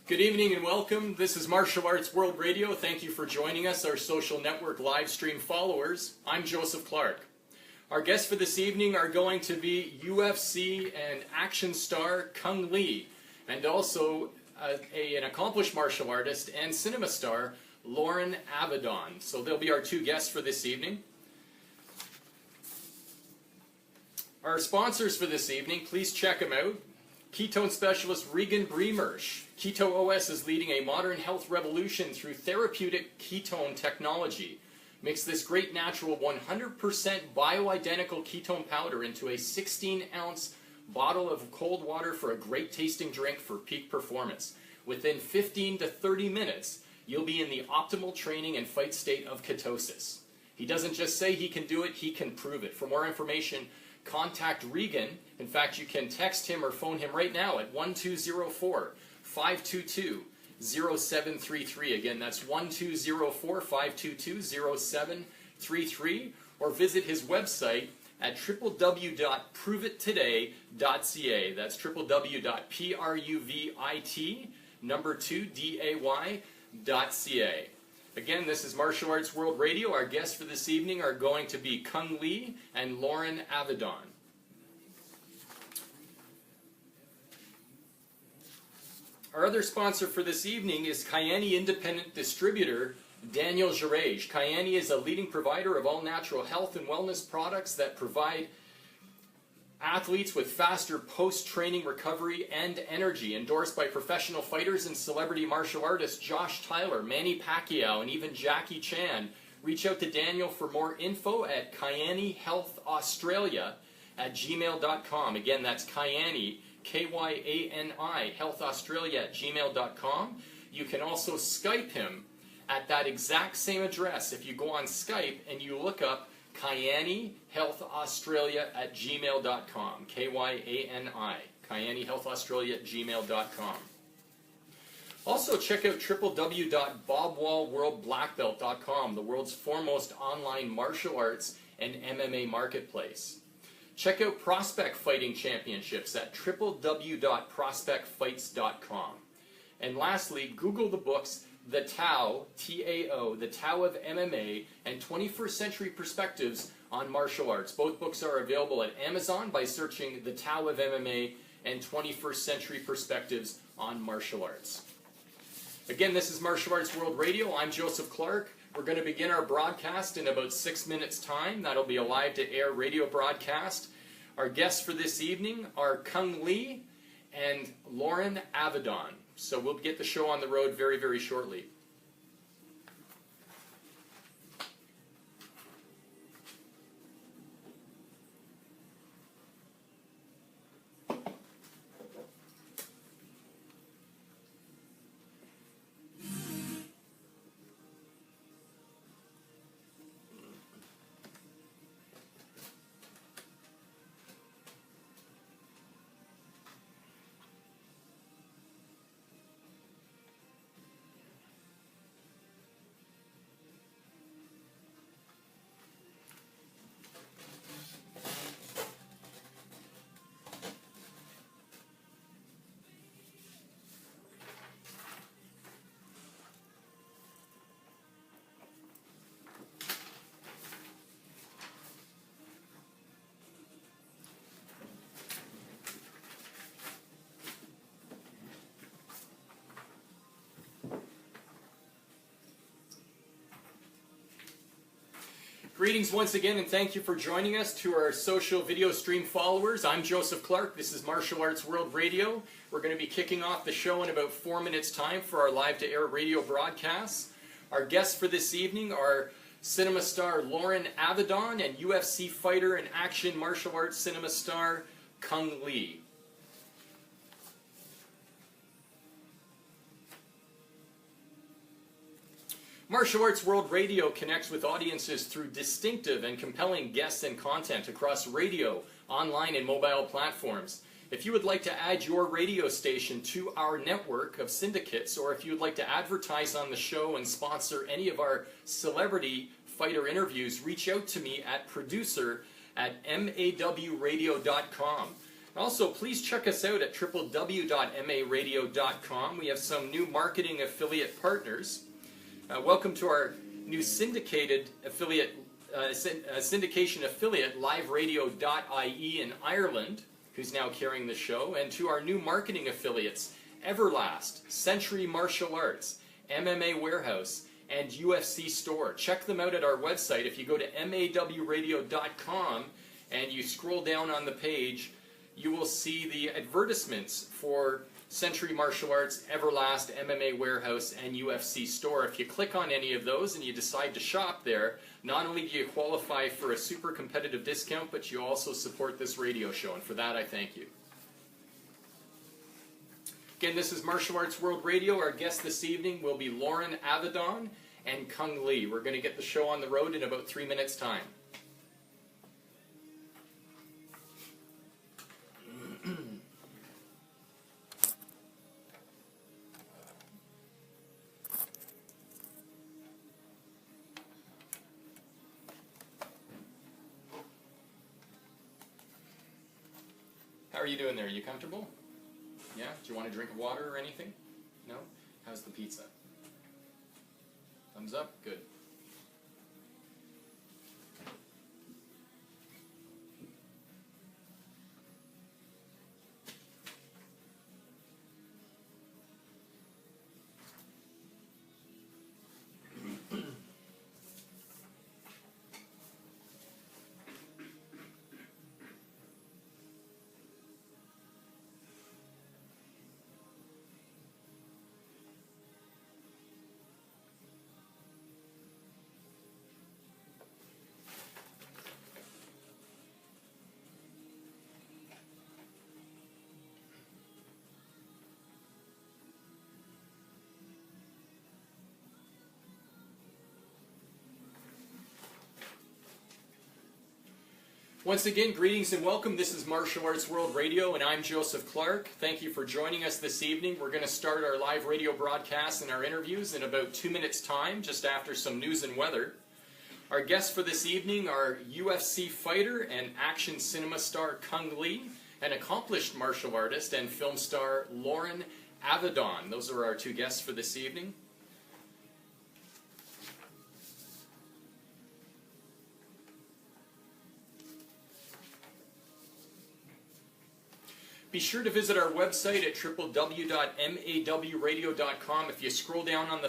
Good evening and welcome. This is Martial Arts World Radio. Thank you for joining us, our social network live stream followers. I'm Joseph Clark. Our guests for this evening are going to be UFC and action star Cung Le, and also an accomplished martial artist and cinema star, Loren Avedon. So they'll be our two guests for this evening. Our sponsors for this evening, please check them out. Ketone specialist Regan Bremersh. Keto OS is leading a modern health revolution through therapeutic ketone technology. Mix this great natural 100% bioidentical ketone powder into a 16-ounce bottle of cold water for a great tasting drink for peak performance. Within 15 to 30 minutes, you'll be in the optimal training and fight state of ketosis. He doesn't just say he can do it, he can prove it. For more information, contact Regan. In fact, you can text him or phone him right now at 1204-522-0733. Again, that's 1204-522-0733. Or visit his website at www.proveit.ca. That's www.provit2day.ca. Again, this is Martial Arts World Radio. Our guests for this evening are going to be Cung Le and Loren Avedon. Our other sponsor for this evening is Kyani independent distributor Daniel Gerage. Kyani is a leading provider of all natural health and wellness products that provide athletes with faster post-training recovery and energy. Endorsed by professional fighters and celebrity martial artists Josh Tyler, Manny Pacquiao, and even Jackie Chan. Reach out to Daniel for more info at kyanihealthaustralia@gmail.com. Again, that's Kyani, Kyani, healthaustralia@gmail.com. You can also Skype him at that exact same address. If you go on Skype and you look up Kyani healthaustralia@gmail.com. Kyani, Kyani healthaustralia@gmail.com. Also check out www.bobwallworldblackbelt.com, the world's foremost online martial arts and MMA marketplace. Check out Prospect Fighting Championships at www.prospectfights.com. And lastly, Google the books The Tao, T-A-O, The Tao of MMA, and 21st Century Perspectives on Martial Arts. Both books are available at Amazon by searching The Tao of MMA and 21st Century Perspectives on Martial Arts. Again, this is Martial Arts World Radio. I'm Joseph Clark. We're going to begin our broadcast in about 6 minutes' time. That'll be a live-to-air radio broadcast. Our guests for this evening are Cung Le and Loren Avedon. So we'll get the show on the road very, very shortly. Greetings once again, and thank you for joining us. To our social video stream followers, I'm Joseph Clark. This is Martial Arts World Radio. We're going to be kicking off the show in about 4 minutes' time for our live-to-air radio broadcasts. Our guests for this evening are cinema star Loren Avedon and UFC fighter and action martial arts cinema star Cung Le. Martial Arts World Radio connects with audiences through distinctive and compelling guests and content across radio, online, and mobile platforms. If you would like to add your radio station to our network of syndicates, or if you would like to advertise on the show and sponsor any of our celebrity fighter interviews, reach out to me at producer@mawradio.com. Also, please check us out at www.maradio.com. We have some new marketing affiliate partners. Welcome to our new syndicated affiliate, syndication affiliate, liveradio.ie in Ireland, who's now carrying the show, and to our new marketing affiliates, Everlast, Century Martial Arts, MMA Warehouse, and UFC Store. Check them out at our website. If you go to mawradio.com and you scroll down on the page, you will see the advertisements for Century Martial Arts, Everlast, MMA Warehouse, and UFC Store. If you click on any of those and you decide to shop there, not only do you qualify for a super competitive discount, but you also support this radio show, and for that I thank you. Again, this is Martial Arts World Radio. Our guest this evening will be Loren Avedon and Cung. We're going to get the show on the road in about 3 minutes' time. How are you doing there? Are you comfortable? Yeah? Do you want a drink of water or anything? No? How's the pizza? Thumbs up? Good. Once again, greetings and welcome. This is Martial Arts World Radio, and I'm Joseph Clark. Thank you for joining us this evening. We're going to start our live radio broadcast and our interviews in about 2 minutes' time, just after some news and weather. Our guests for this evening are UFC fighter and action cinema star Cung, and accomplished martial artist and film star Loren Avedon. Those are our two guests for this evening. Be sure to visit our website at www.mawradio.com. If you scroll down on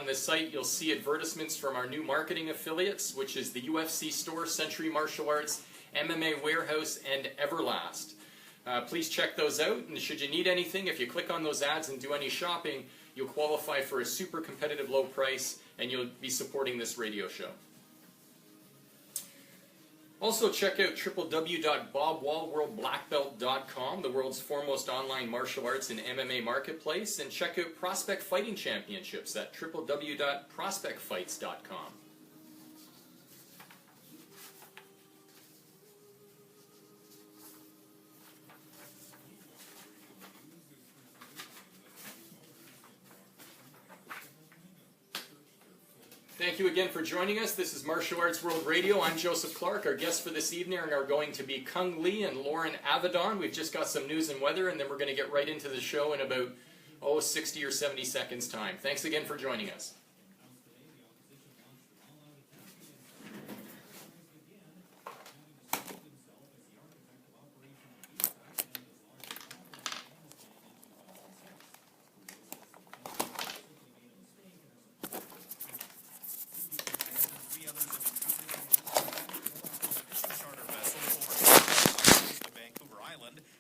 the site, you'll see advertisements from our new marketing affiliates, which is the UFC Store, Century Martial Arts, MMA Warehouse, and Everlast. Please check those out, and should you need anything, if you click on those ads and do any shopping, you'll qualify for a super competitive low price, and you'll be supporting this radio show. Also, check out www.bobwallworldblackbelt.com, the world's foremost online martial arts and MMA marketplace, and check out Prospect Fighting Championships at www.prospectfights.com. Thank you again for joining us. This is Martial Arts World Radio. I'm Joseph Clark. Our guests for this evening are going to be Cung and Loren Avedon. We've just got some news and weather, and then we're going to get right into the show in about 60 or 70 seconds time. Thanks again for joining us.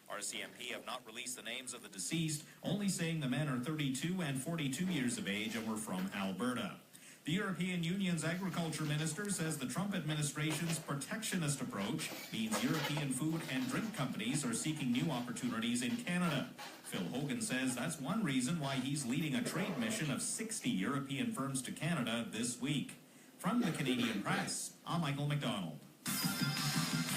RCMP have not released the names of the deceased, only saying the men are 32 and 42 years of age and were from Alberta. The European Union's agriculture minister says the Trump administration's protectionist approach means European food and drink companies are seeking new opportunities in Canada. Phil Hogan says that's one reason why he's leading a trade mission of 60 European firms to Canada this week. From the Canadian Press, I'm Michael McDonald.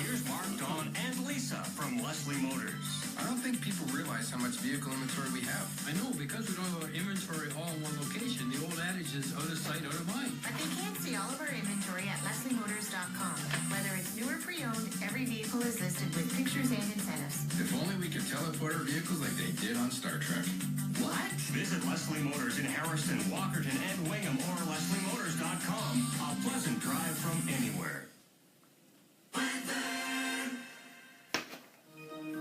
Here's Mark, Dawn, and Lisa from Leslie Motors. I don't think people realize how much vehicle inventory we have. I know, because we don't have our inventory all in one location. The old adage is out of sight, out of mind. But they can see all of our inventory at LeslieMotors.com. Whether it's new or pre-owned, every vehicle is listed with pictures and incentives. If only we could teleport our vehicles like they did on Star Trek. What? Visit Leslie Motors in Harrison, Walkerton, and Wingham, or LeslieMotors.com. A pleasant drive from anywhere.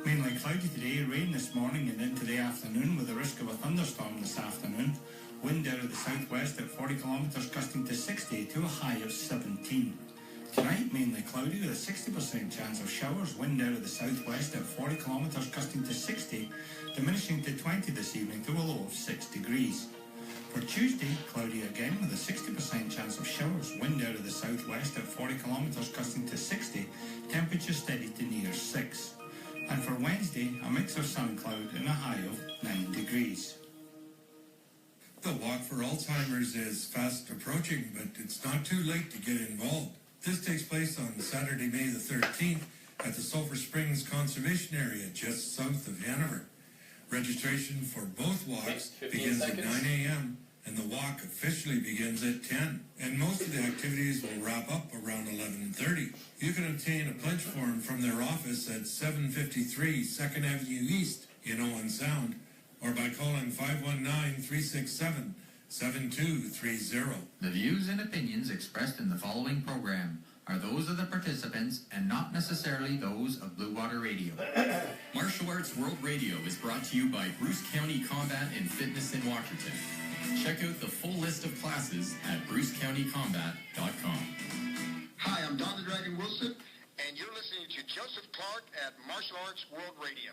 Mainly cloudy today, rain this morning and into the afternoon with a risk of a thunderstorm this afternoon. Wind out of the southwest at 40 kilometres gusting to 60 to a high of 17. Tonight, mainly cloudy with a 60% chance of showers. Wind out of the southwest at 40 kilometres gusting to 60, diminishing to 20 this evening to a low of 6 degrees. For Tuesday, cloudy again with a 60% chance of showers. Wind out of the southwest at 40 kilometres gusting to 60, temperature steady to near 6. And for Wednesday, a mix of sun and cloud and a high of 9 degrees. The Walk for Alzheimer's is fast approaching, but it's not too late to get involved. This takes place on Saturday, May the 13th at the Sulphur Springs Conservation Area just south of Hanover. Registration for both walks begins at 9 a.m. and the walk officially begins at 10. And most of the activities will wrap up around 11:30. You can obtain a pledge form from their office at 753 2nd Avenue East in Owen Sound, or by calling 519-367-7230. The views and opinions expressed in the following program are those of the participants and not necessarily those of Blue Water Radio. Martial Arts World Radio is brought to you by Bruce County Combat and Fitness in Walkerton. Check out the full list of classes at brucecountycombat.com. Hi, I'm Don the Dragon Wilson, and you're listening to Joseph Clark at Martial Arts World Radio.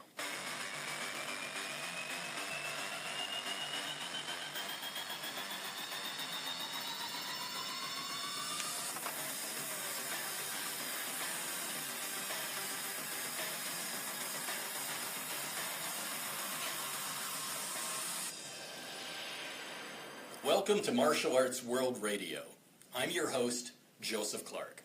Welcome to Martial Arts World Radio. I'm your host, Joseph Clark.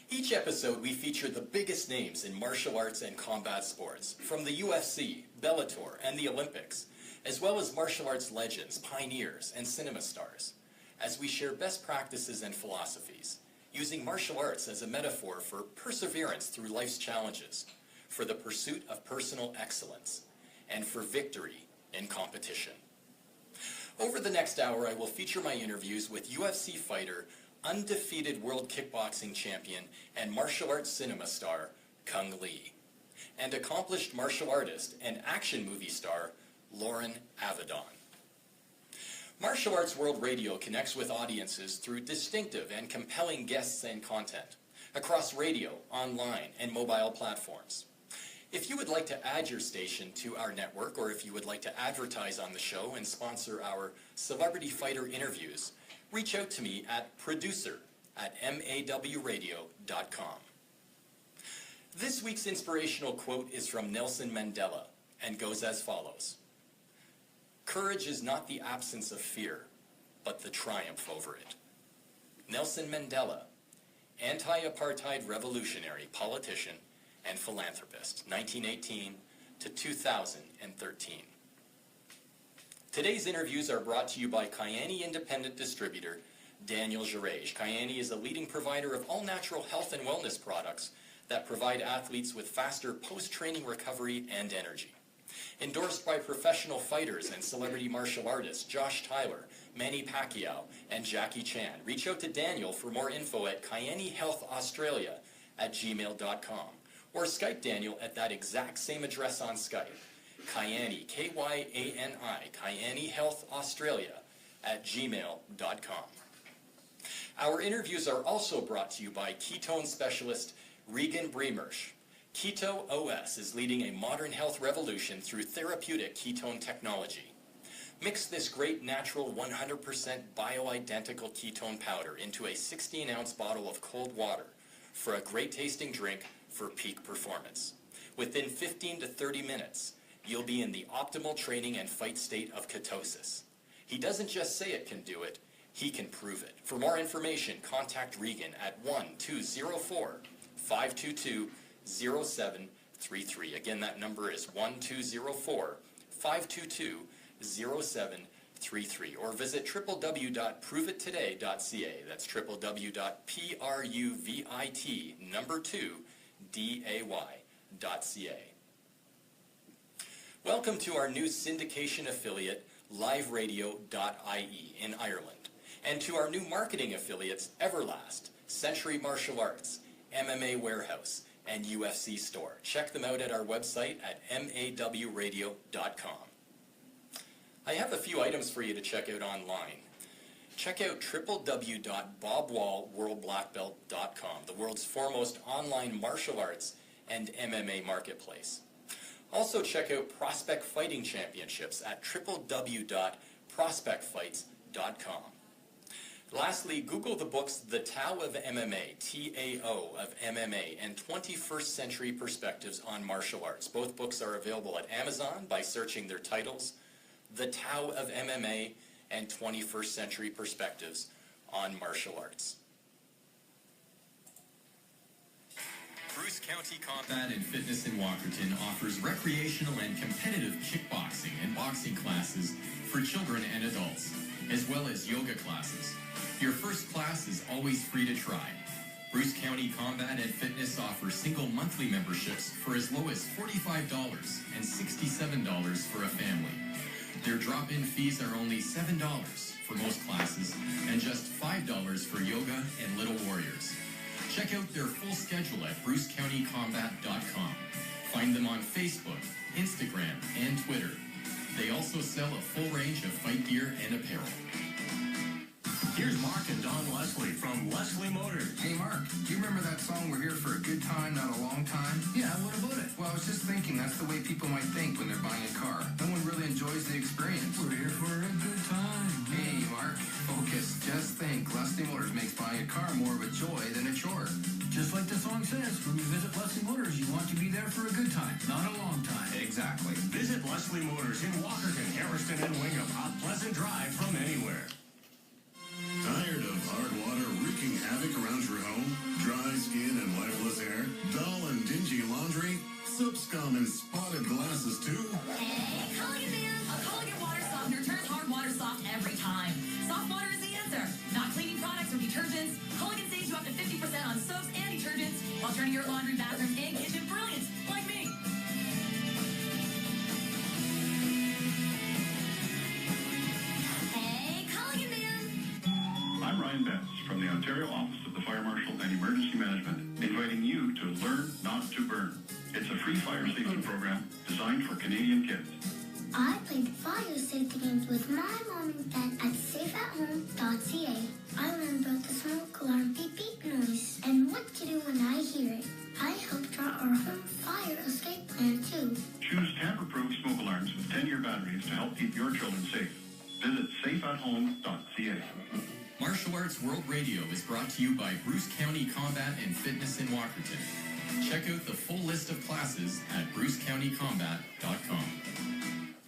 Each episode we feature the biggest names in martial arts and combat sports, from the UFC, Bellator, and the Olympics, as well as martial arts legends, pioneers, and cinema stars, as we share best practices and philosophies, using martial arts as a metaphor for perseverance through life's challenges, for the pursuit of personal excellence, and for victory in competition. Over the next hour, I will feature my interviews with UFC fighter, undefeated world kickboxing champion, and martial arts cinema star, Cung, and accomplished martial artist and action movie star, LOREN AVEDON. Martial Arts World Radio connects with audiences through distinctive and compelling guests and content, across radio, online, and mobile platforms. If you would like to add your station to our network, or if you would like to advertise on the show and sponsor our celebrity fighter interviews, reach out to me at producer@mawradio.com. This week's inspirational quote is from Nelson Mandela and goes as follows. Courage is not the absence of fear, but the triumph over it. Nelson Mandela, anti-apartheid revolutionary, politician, and philanthropist, 1918 to 2013. Today's interviews are brought to you by Kyani independent distributor Daniel Gerage. Kyani is a leading provider of all-natural health and wellness products that provide athletes with faster post-training recovery and energy. Endorsed by professional fighters and celebrity martial artists Josh Tyler, Manny Pacquiao, and Jackie Chan. Reach out to Daniel for more info at kyanihealthaustralia@gmail.com. Or Skype Daniel at that exact same address on Skype, Kyani, Kyani, kyanihealthaustralia@gmail.com. Our interviews are also brought to you by ketone specialist Regan Bremersh. Keto OS is leading a modern health revolution through therapeutic ketone technology. Mix this great natural 100% bioidentical ketone powder into a 16-ounce bottle of cold water for a great tasting drink for peak performance. Within 15 to 30 minutes, you'll be in the optimal training and fight state of ketosis. He doesn't just say it can do it, he can prove it. For more information, contact Regan at 1-204 1-204-522-0733. Again, that number is 1-204-522-0733. Or visit www.provittoday.ca. That's www.pruvit2day.ca. Welcome to our new syndication affiliate, liveradio.ie in Ireland, and to our new marketing affiliates, Everlast, Century Martial Arts, MMA Warehouse, and UFC Store. Check them out at our website at mawradio.com. I have a few items for you to check out online. Check out www.bobwallworldblackbelt.com, the world's foremost online martial arts and MMA marketplace. Also check out Prospect Fighting Championships at www.prospectfights.com. Lastly, Google the books The Tao of MMA, T-A-O of MMA, and 21st Century Perspectives on Martial Arts. Both books are available at Amazon by searching their titles, The Tao of MMA and 21st Century Perspectives on Martial Arts. Bruce County Combat and Fitness in Walkerton offers recreational and competitive kickboxing and boxing classes for children and adults, as well as yoga classes. Your first class is always free to try. Bruce County Combat and Fitness offers single monthly memberships for as low as $45 and $67 for a family. Their drop-in fees are only $7 for most classes and just $5 for yoga and Little Warriors. Check out their full schedule at brucecountycombat.com. Find them on Facebook, Instagram, and Twitter. They also sell a full range of fight gear and apparel. Here's Mark and Don Leslie from Leslie Motors. Hey, Mark, do you remember that song, We're Here for a Good Time, Not a Long Time? Yeah, what about it? Well, I was just thinking that's the way people might think when they're buying a car. No one really enjoys the experience. We're here for a good time. Hey, Mark, focus. Just think, Leslie Motors makes buying a car more of a joy than a chore. Just like the song says, when you visit Leslie Motors, you want to be there for a good time, not a long time. Exactly. Visit Leslie Motors in Walkerton, Harrison, and Wingham. A pleasant drive from anywhere. Tired of hard water wreaking havoc around your home? Dry skin and lifeless hair? Dull and dingy laundry? Soap scum and spotted glasses too? Hey, Culligan man! A Culligan water softener turns hard water soft every time. Soft water is the answer. Not cleaning products or detergents. Culligan saves you up to 50% on soaps and detergents while turning your laundry, bathroom, and kitchen brilliant, like me. Hey, Culligan man! I'm Ryan Betts from the Ontario Office of the Fire Marshal and Emergency Management, inviting you to Learn Not to Burn. It's a free fire safety program designed for Canadian kids. I played fire safety games with my mom and dad at safeathome.ca. I learned about the smoke alarm beep beep noise and what to do when I hear it. I helped draw our home fire escape plan too. Choose tamper-proof smoke alarms with 10-year batteries to help keep your children safe. Visit safeathome.ca. Martial Arts World Radio is brought to you by Bruce County Combat and Fitness in Walkerton. Check out the full list of classes at brucecountycombat.com.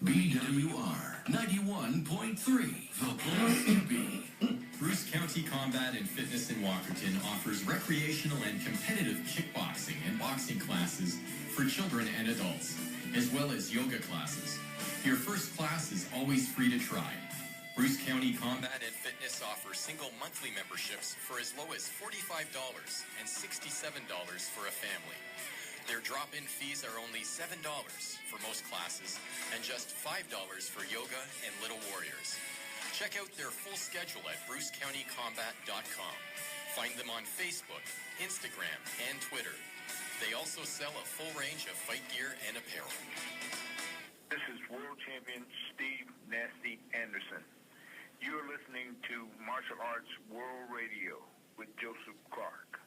BWR 91.3, the place to be. Bruce County Combat and Fitness in Walkerton offers recreational and competitive kickboxing and boxing classes for children and adults, as well as yoga classes. Your first class is always free to try. Bruce County Combat and Fitness offers single monthly memberships for as low as $45 and $67 for a family. Their drop-in fees are only $7 for most classes and just $5 for yoga and Little Warriors. Check out their full schedule at brucecountycombat.com. Find them on Facebook, Instagram, and Twitter. They also sell a full range of fight gear and apparel. This is World Champion Steve Nasty Anderson. You are listening to Martial Arts World Radio with Joseph Clark.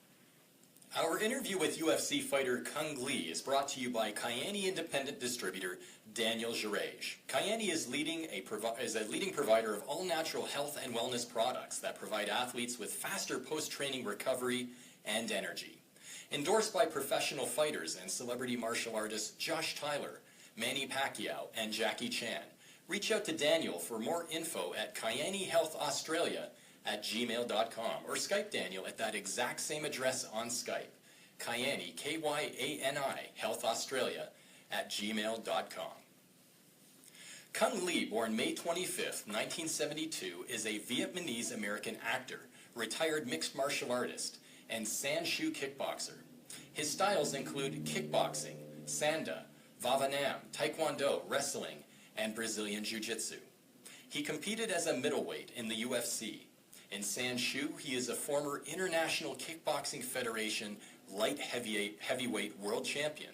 Our interview with UFC fighter Cung is brought to you by Kayani independent distributor Daniel Girej. Kayani is a leading provider of all-natural health and wellness products that provide athletes with faster post-training recovery and energy. Endorsed by professional fighters and celebrity martial artists Josh Tyler, Manny Pacquiao, and Jackie Chan. Reach out to Daniel for more info at KayaniHealthAustralia@gmail.com or Skype Daniel at that exact same address on Skype. Kyani, Kyani, Health Australia, @gmail.com. Cung Le, born May 25, 1972, is a Vietnamese-American actor, retired mixed martial artist, and Sanshou kickboxer. His styles include kickboxing, sanda, vavanam, taekwondo, wrestling, and Brazilian jiu-jitsu. He competed as a middleweight in the UFC. In Sanshou, he is a former International Kickboxing Federation light heavyweight world champion,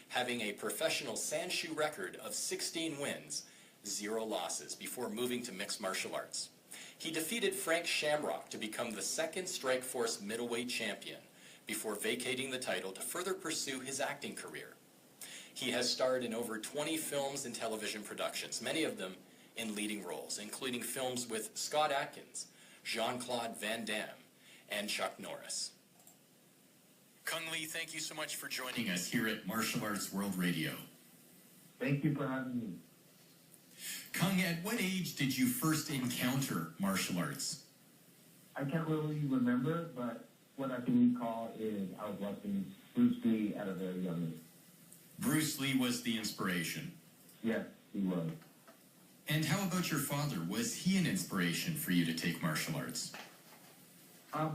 having a professional Sanshou record of 16 wins, 0 losses, before moving to mixed martial arts. He defeated Frank Shamrock to become the second Strikeforce middleweight champion, before vacating the title to further pursue his acting career. He has starred in over 20 films and television productions, many of them in leading roles, including films with Scott Adkins, Jean-Claude Van Damme, and Chuck Norris. Cung Le, thank you so much for joining us here at Martial Arts World Radio. Thank you for having me. Cung, at what age did you first encounter martial arts? I can't really remember, but what I can recall is I was watching Bruce Lee at a very young age. Bruce Lee was the inspiration. Yes, he was. And how about your father? Was he an inspiration for you to take martial arts?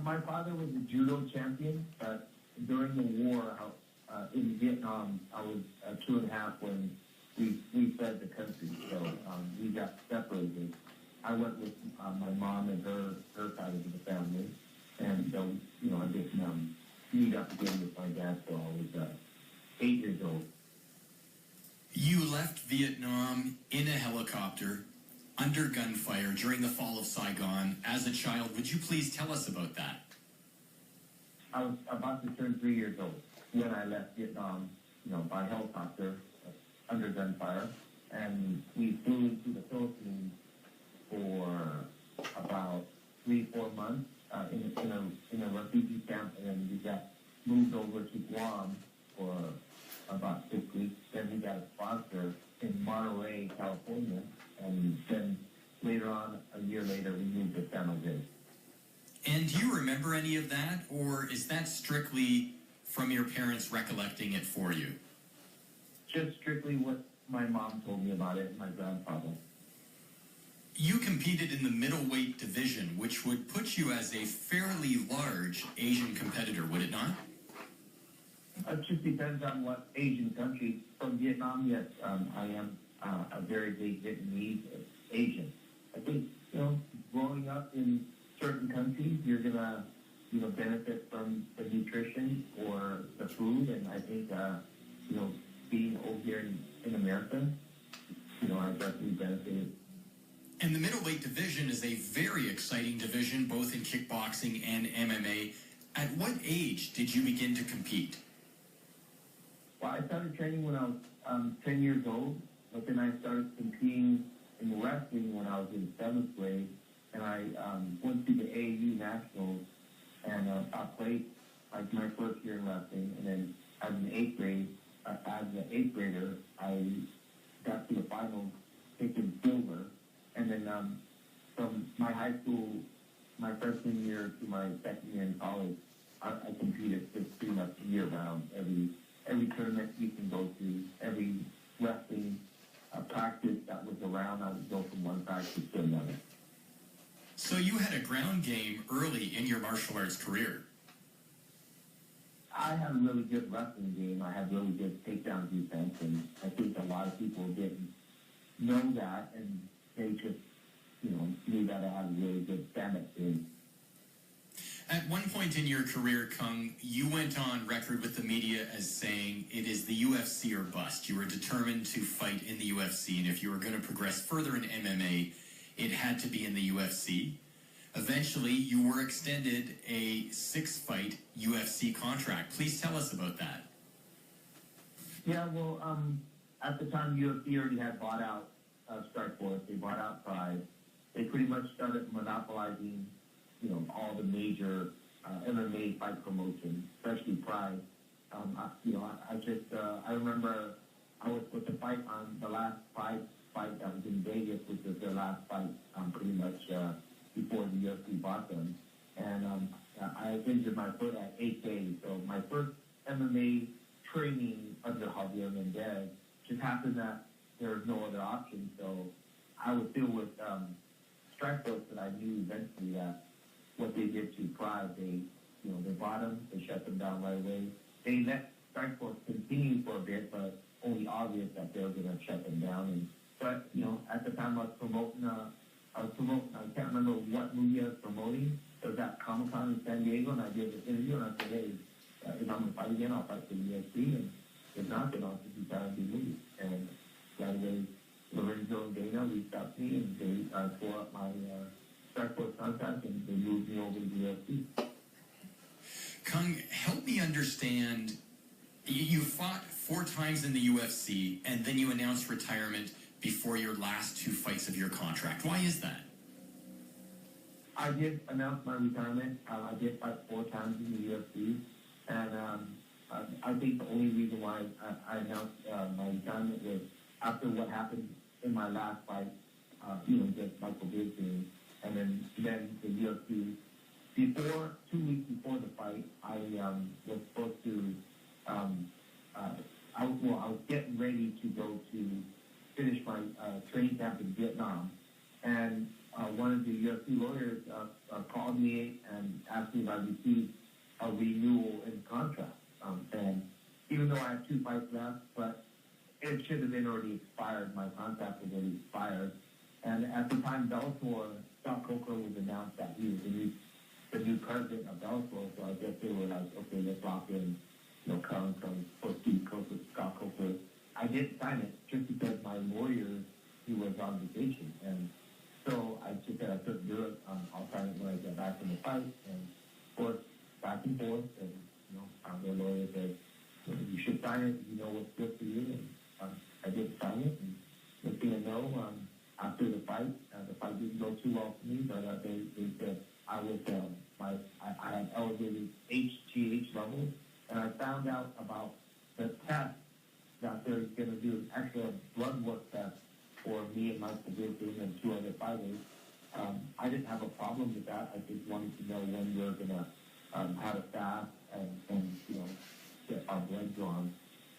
My father was a judo champion, but during the war in Vietnam, I was 2.5 when we fled the country, so we got separated. I went with my mom and her side of the family, and I didn't meet up again with my dad till I was 8 years old. You left Vietnam in a helicopter, under gunfire, during the fall of Saigon as a child. Would you please tell us about that? I was about to turn 3 years old when I left Vietnam, by helicopter, under gunfire, and we flew into the Philippines for about 3-4 months in a refugee camp, and then we got moved over to Guam for about 6 weeks. Then we got a sponsor in Monterey, California, and then later on, a year later, we moved to San Jose. And do you remember any of that, or is that strictly from your parents recollecting it for you? Just strictly what my mom told me about it, and my grandfather. You competed in the middleweight division, which would put you as a fairly large Asian competitor, would it not? It just depends on what Asian country. From Vietnam, yes, I am a very big Vietnamese Asian. I think, growing up in certain countries, you're going to, benefit from the nutrition or the food. And I think, being over here in America, I definitely benefited. And the middleweight division is a very exciting division, both in kickboxing and MMA. At what age did you begin to compete? Well, I started training when I was 10 years old, but then I started competing in wrestling when I was in 7th grade, and I went to the AAU Nationals, and I played like my first year in wrestling, and then as an 8th grade, as an 8th grader, I got to the finals, taking silver, and then from my high school, my freshman year to my second year in college, I competed just pretty much year round. Every tournament you can go to, every wrestling practice that was around, I would go from one practice to another. So you had a ground game early in your martial arts career. I had a really good wrestling game. I had really good takedown defense, and I think a lot of people didn't know that, and they just, knew that I had a really good stand-up game. At one point in your career, Cung, you went on record with the media as saying it is the UFC or bust. You were determined to fight in the UFC, and if you were going to progress further in MMA, it had to be in the UFC. Eventually, you were extended a 6-fight UFC contract. Please tell us about that. Yeah, well, at the time, UFC already had bought out Strikeforce. They bought out Pride. They pretty much started monopolizing, all the major MMA fight promotions, especially Pride. I remember I was supposed to fight on the last fight that was in Vegas, which was their last fight, pretty much before the UFC bought them. And I injured my foot at 8 days. So my first MMA training under Javier Mendez. Just happened that there's no other option, so I was still with Strikeforce, that I knew eventually that what they did to Pride, they bought them, they shut them down right away. They let Strikeforce continue for a bit, but only obvious that they were going to shut them down. But at the time I was promoting, I can't remember what movie I was promoting. It was at Comic-Con in San Diego, and I did an interview, and I said, hey, if I'm going to fight again, I'll fight for the UFC, and if not, then I'll just be trying to do movies. And right away, Lorenzo and Dana reached out to me, and they tore up my Strikeforce contract, and they moved me over to the UFC. Cung, help me understand, you fought 4 times in the UFC, and then you announced retirement before your last 2 fights of your contract. Why is that? I did announce my retirement. I did fight 4 times in the UFC, and I think the only reason why I announced my retirement was after what happened in my last fight, against Michael Bisping, and then the UFC. 2 weeks before the fight, I was supposed to, I was getting ready to go to finish my training camp in Vietnam, and one of the UFC lawyers called me and asked me if I received a renewal in contract. And even though I had 2 fights left, but it should have been already expired. My contract was already expired. And at the time, Bellator, Scott Coker was announced that he was the new president of Bellator, so I guess they were like, okay, let's lock in, Cung for Steve Coker, Scott Coker. I didn't sign it just because my lawyer, he was on vacation, and so I just said I couldn't do it. I'll sign it when I get back from the fight, and of course, back and forth, and their lawyer said, you should sign it. You know what's good for you, and I didn't sign it. And next thing I know, after the fight didn't go too well for me, but they said I was I had elevated HGH levels, and I found out about the test that they're going to do, actually a blood work test for me and Michael Bisping and 2 other fighters. I didn't have a problem with that. I just wanted to know when we were going to have a fast and get our blood drawn.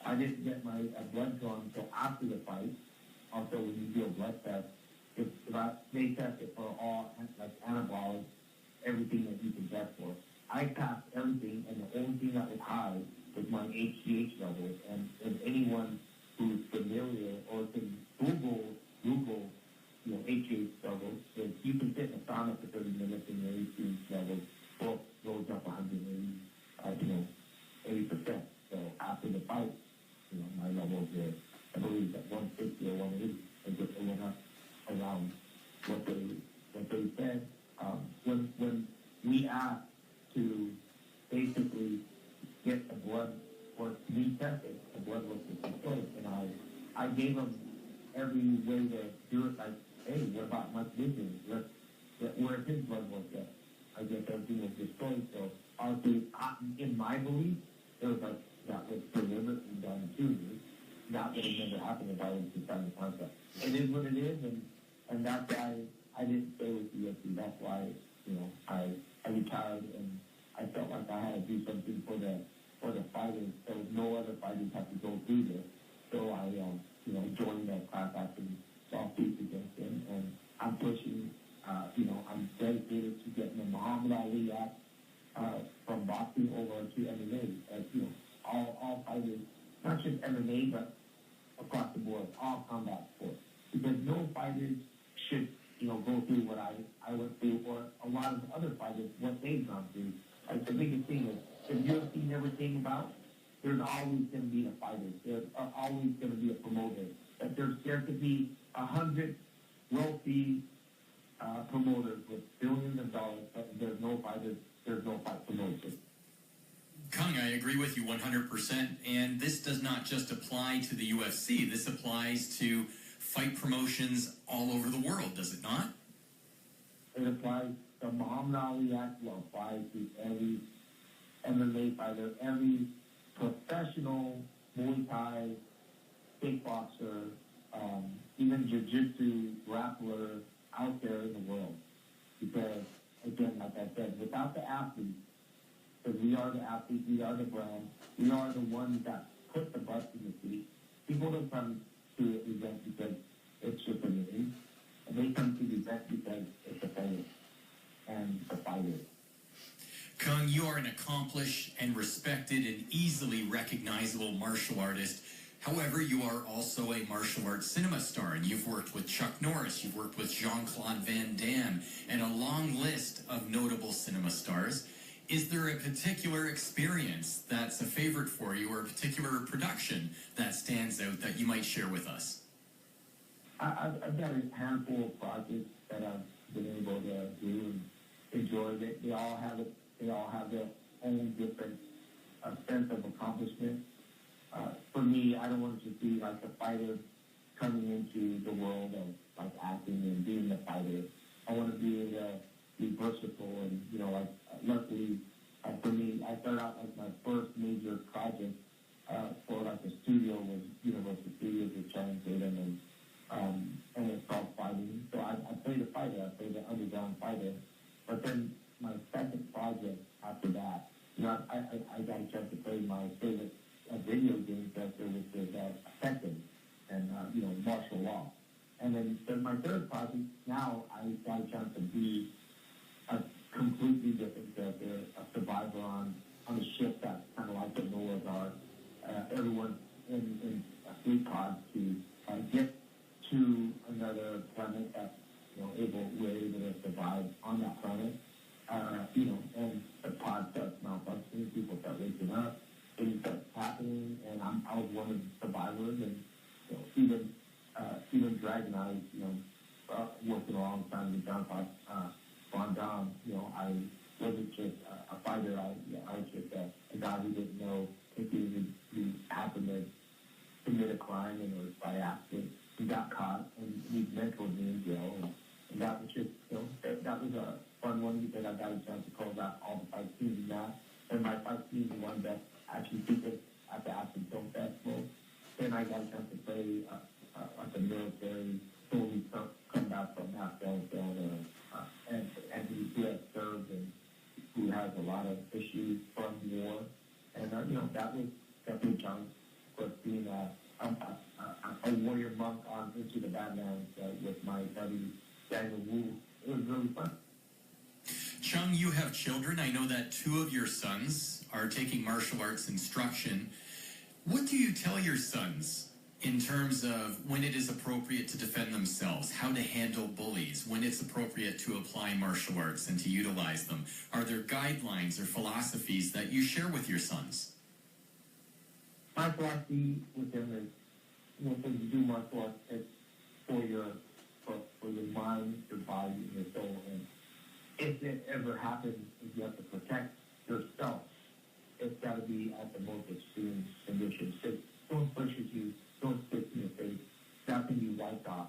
I didn't get my blood drawn until after the fight. Also, when you do a blood test, they test it for all, like anabolic, everything that you can test for. I passed everything, and the only thing that was high was my HGH levels. And if anyone who's familiar or can Google, HGH levels, if you can sit in a sauna for 30 minutes and your HGH levels goes up 180, 80%. So after the fight, my levels were, I believe, at 160 or 180. It went up around what they said. When we asked to basically get the blood work retested, the blood work was destroyed, and I gave them every way to do it. Like, hey, what about Mike Bisping? Where's his blood work at? I guess everything was destroyed. So honestly, in my belief, it was like that was deliberately done too. That would have never happened if I was to sign the contract. It is what it is, and that's why I didn't stay with the UFC. That's why I retired, and I felt like I had to do something for the fighters, so no other fighters have to go through this. So I joined the class action lawsuit against them, and I'm pushing. I'm dedicated to getting the Muhammad Ali Act from boxing over to MMA. All fighters, not just MMA, but across the board, all combat sports. Because no fighters should, go through what I went through, or a lot of other fighters, what they've gone through. Like, the biggest thing is, if UFC never came about, there's always going to be a fighter. There's always going to be a promoter. That there could be 100 wealthy promoters with billions of dollars, but there's no fighters, there's no fight promotion. Cung, I agree with you 100%, and this does not just apply to the UFC. This applies to fight promotions all over the world, does it not? It applies, the Muhammad Ali Act will apply to every MMA fighter, every professional Muay Thai, kickboxer, even jiu-jitsu grappler out there in the world. Because, again, like I said, without the athletes, because we are the athlete, we are the brand, We are the ones that put the butts in the seat. People don't come to the event because it's just amazing. They come to the event because it's a fight and a fighter. Cung, you are an accomplished and respected and easily recognizable martial artist. However, you are also a martial arts cinema star, and you've worked with Chuck Norris, you've worked with Jean-Claude Van Damme, and a long list of notable cinema stars. Is there a particular experience that's a favorite for you, or a particular production that stands out that you might share with us? I've got a handful of projects that I've been able to do and enjoy. They all have it. They all have their own different sense of accomplishment. For me, I don't want to just be like a fighter coming into the world of like acting and being a fighter. I want to be able to be versatile and, you know, like luckily for me, I started out like my first major project for like a studio was Universal Studios with Channing Tatum and it's called Fighting. So I played a fighter. I played an underground fighter. But then my second project after that, you know, I got a chance to play my favorite video game character, which is Tekken and, you know, martial law. And then my third project, now I got a chance to be a completely different character, a survivor on a ship that's kind of like the Noah's Ark. Everyone in a fleet pod to get to another planet that, you know, we're able to survive on that planet. You know, and the pod starts malfunctioning, people start waking up, things start happening, and I was one of the survivors, and you know, even Dragon Eye, you know, working alongside with Van Damme, you know, I wasn't just a fighter, I was just a guy who didn't know if he happened to commit a crime and it was by accident. He got caught and he mentored me in jail, and that was just, you know, that was a fun one because I got a chance to choreograph all the fight scenes in that. And my fight scenes were one that actually featured at the Aspen Film Festival. Then I got a chance to play like a military soldier come back from Afghanistan and who has served and who has a lot of issues from war. And, you know, that was definitely challenging. Of course, being a warrior monk on Into the Badlands with my buddy Daniel Wu, it was really fun. Chung, you have children. I know that 2 of your sons are taking martial arts instruction. What do you tell your sons in terms of when it is appropriate to defend themselves, how to handle bullies, when it's appropriate to apply martial arts and to utilize them? Are there guidelines or philosophies that you share with your sons? My philosophy with them is, you know, when you do martial arts, it's for your mind, your body, and your soul. And if it ever happens, if you have to protect yourself, it's got to be at the most extreme conditions. If someone pushes you, someone spits in your face, that can be wiped off.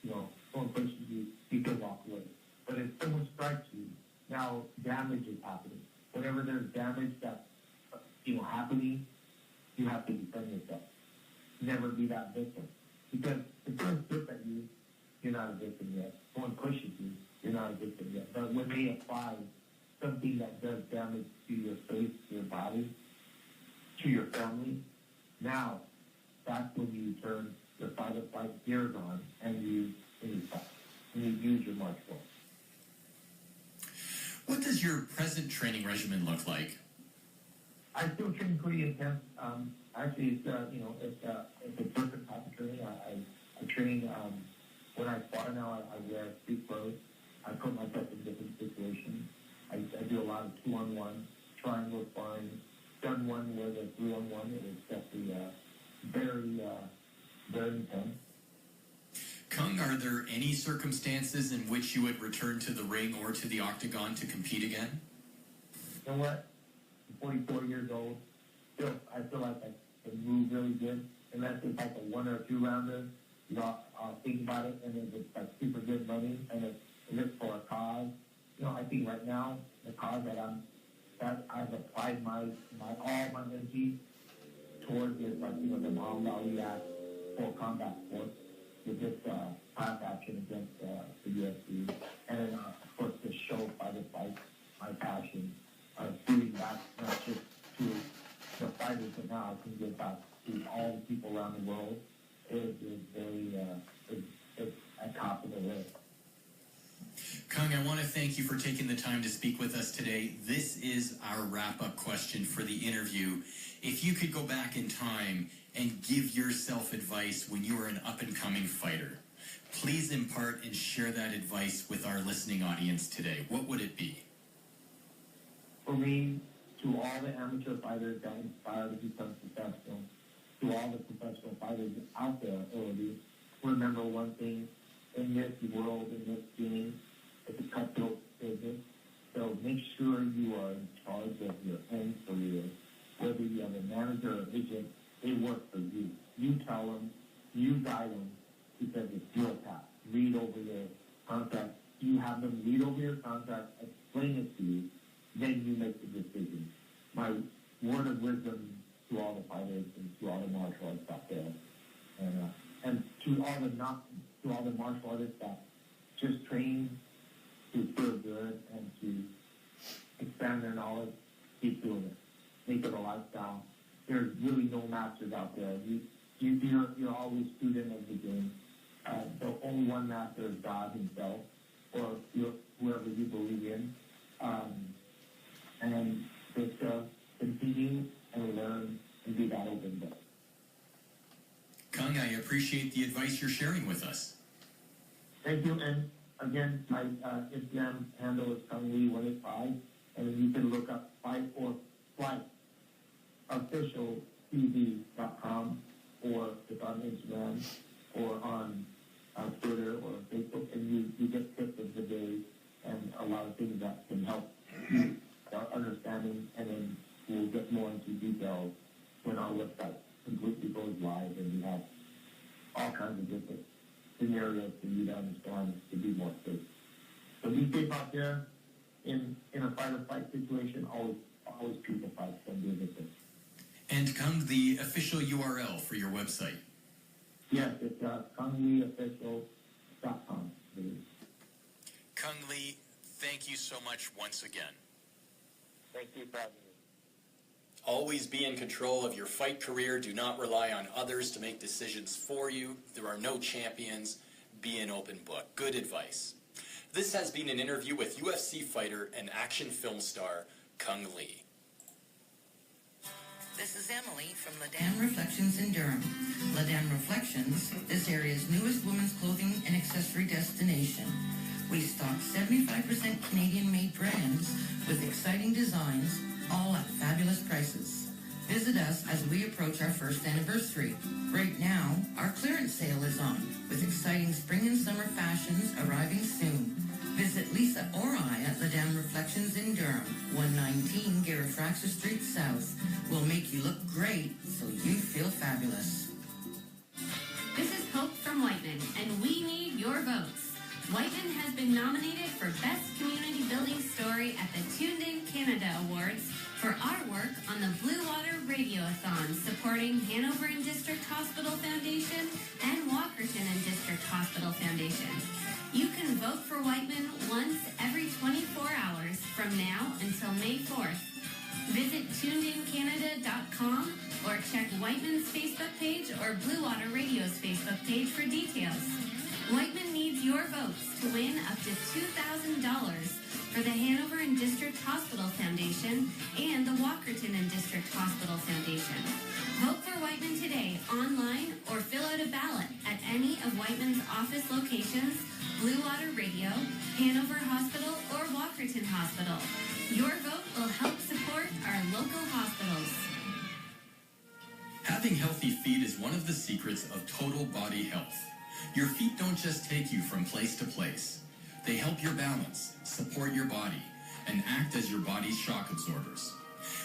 You know, someone pushes you, you can walk away. But if someone strikes you, now damage is happening. Whenever there's damage that's, you know, happening, you have to defend yourself. Never be that victim. Because if someone spits at you, you're not a victim yet. Someone pushes you, you're not a victim yet. But when they apply something that does damage to your face, to your body, to your family, now that's when you turn your fight or flight gears on and you fight. And you use your martial arts. What does your present training regimen look like? I still train pretty intense. Actually, it's you know, it's a different type of training. I train when I spar now. I wear street clothes. I put myself in different situations. I do a lot of 2-on-1, triangle sparring. Done one where the 3-on-1. It was definitely very intense. Cung, are there any circumstances in which you would return to the ring or to the octagon to compete again? You know what? I'm 44 years old. Still, I feel like I can move really good. Unless it's like a 1 or 2 rounder, you know, I'll think about it. And if it's like super good money and if it's for a cause, you know, I think right now the cause that I've applied all my energy towards is like, you know, the Mom Valley Act for combat sports with this class action against the UFC, and then of course the show Fight or Fight, my passion, giving back not just to the fighters Cung, I want to thank you for taking the time to speak with us today. This is our wrap-up question for the interview. If you could go back in time and give yourself advice when you were an up-and-coming fighter, please impart and share that advice with our listening audience today. What would it be? For me, to all the amateur fighters that inspire to become professional, to all the professional fighters out there already, remember one thing: in this world, in this game, it's a cutthroat business. So make sure you are in charge of your own career. Whether you have a manager or agent, they work for you. You tell them, you guide them, because it's your path. Read over your contract. You have them read over your contract, explain it to you, then you make the decision. My word of wisdom to all the fighters and to all the martial artists out there, and to all the martial artists that just train to feel good and to expand their knowledge, keep doing it. Make it a lifestyle. There's really no masters out there. You're always student of the game. The only one master is God himself, or whoever you believe in. And just continue and learn and be that open book. Cung, I appreciate the advice you're sharing with us. Thank you. And again, my Instagram handle is CungLee185, and you can look up Fight or Flight officialtv.com, or it's on Instagram or on Twitter or Facebook, and you get tips of the day and a lot of things that can help you start understanding, and then we'll get more into details when our website completely goes live, and we have all kinds of different scenarios for you to understand to be more safe. So be safe out there in a fight or flight situation. Always choose a fight and do a good thing. And Cung, the official URL for your website. Yes, it's CungLeeOfficial.com. Cung Lee, thank you so much once again. Thank you for having me. Always be in control of your fight career. Do not rely on others to make decisions for you. There are no champions. Be an open book. Good advice. This has been an interview with UFC fighter and action film star Cung Lee. This is Emily from La Dame Reflections in Durham. La Dame Reflections, this area's newest women's clothing and accessory destination. We stock 75% Canadian-made brands with exciting designs, all at fabulous prices. Visit us as we approach our first anniversary. Right now, our clearance sale is on, with exciting spring and summer fashions arriving soon. Visit Lisa or I at La Dame Reflections in Durham, 119 Garifraxa Street South. We'll make you look great so you feel fabulous. This is Hope from Whiteman, and we need your votes. Whiteman has been nominated for Best Community Building Story at the Tuned In Canada Awards for our work on the Blue Water Radiothon supporting Hanover and District Hospital Foundation and Walkerton and District Hospital Foundation. You can vote for Whiteman once every 24 hours from now until May 4th. Visit tunedincanada.com or check Whiteman's Facebook page or Blue Water Radio's Facebook page for details. Whiteman needs your votes to win up to $2,000 for the Hanover and District Hospital Foundation and the Walkerton and District Hospital Foundation. Vote for Whiteman today online or fill out a ballot at any of Whiteman's office locations, Blue Water Radio, Hanover Hospital, or Walkerton Hospital. Your vote will help support our local hospitals. Having healthy feet is one of the secrets of total body health. Your feet don't just take you from place to place. They help your balance, support your body, and act as your body's shock absorbers.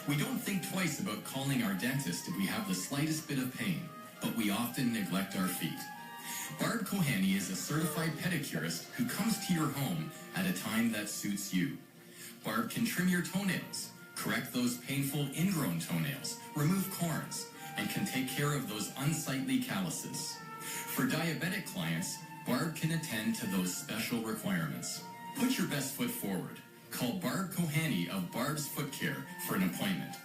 We don't think twice about calling our dentist if we have the slightest bit of pain, but we often neglect our feet. Barb Kohani is a certified pedicurist who comes to your home at a time that suits you. Barb can trim your toenails, correct those painful ingrown toenails, remove corns, and can take care of those unsightly calluses. For diabetic clients, Barb can attend to those special requirements. Put your best foot forward. Call Barb Kohani of Barb's Foot Care for an appointment.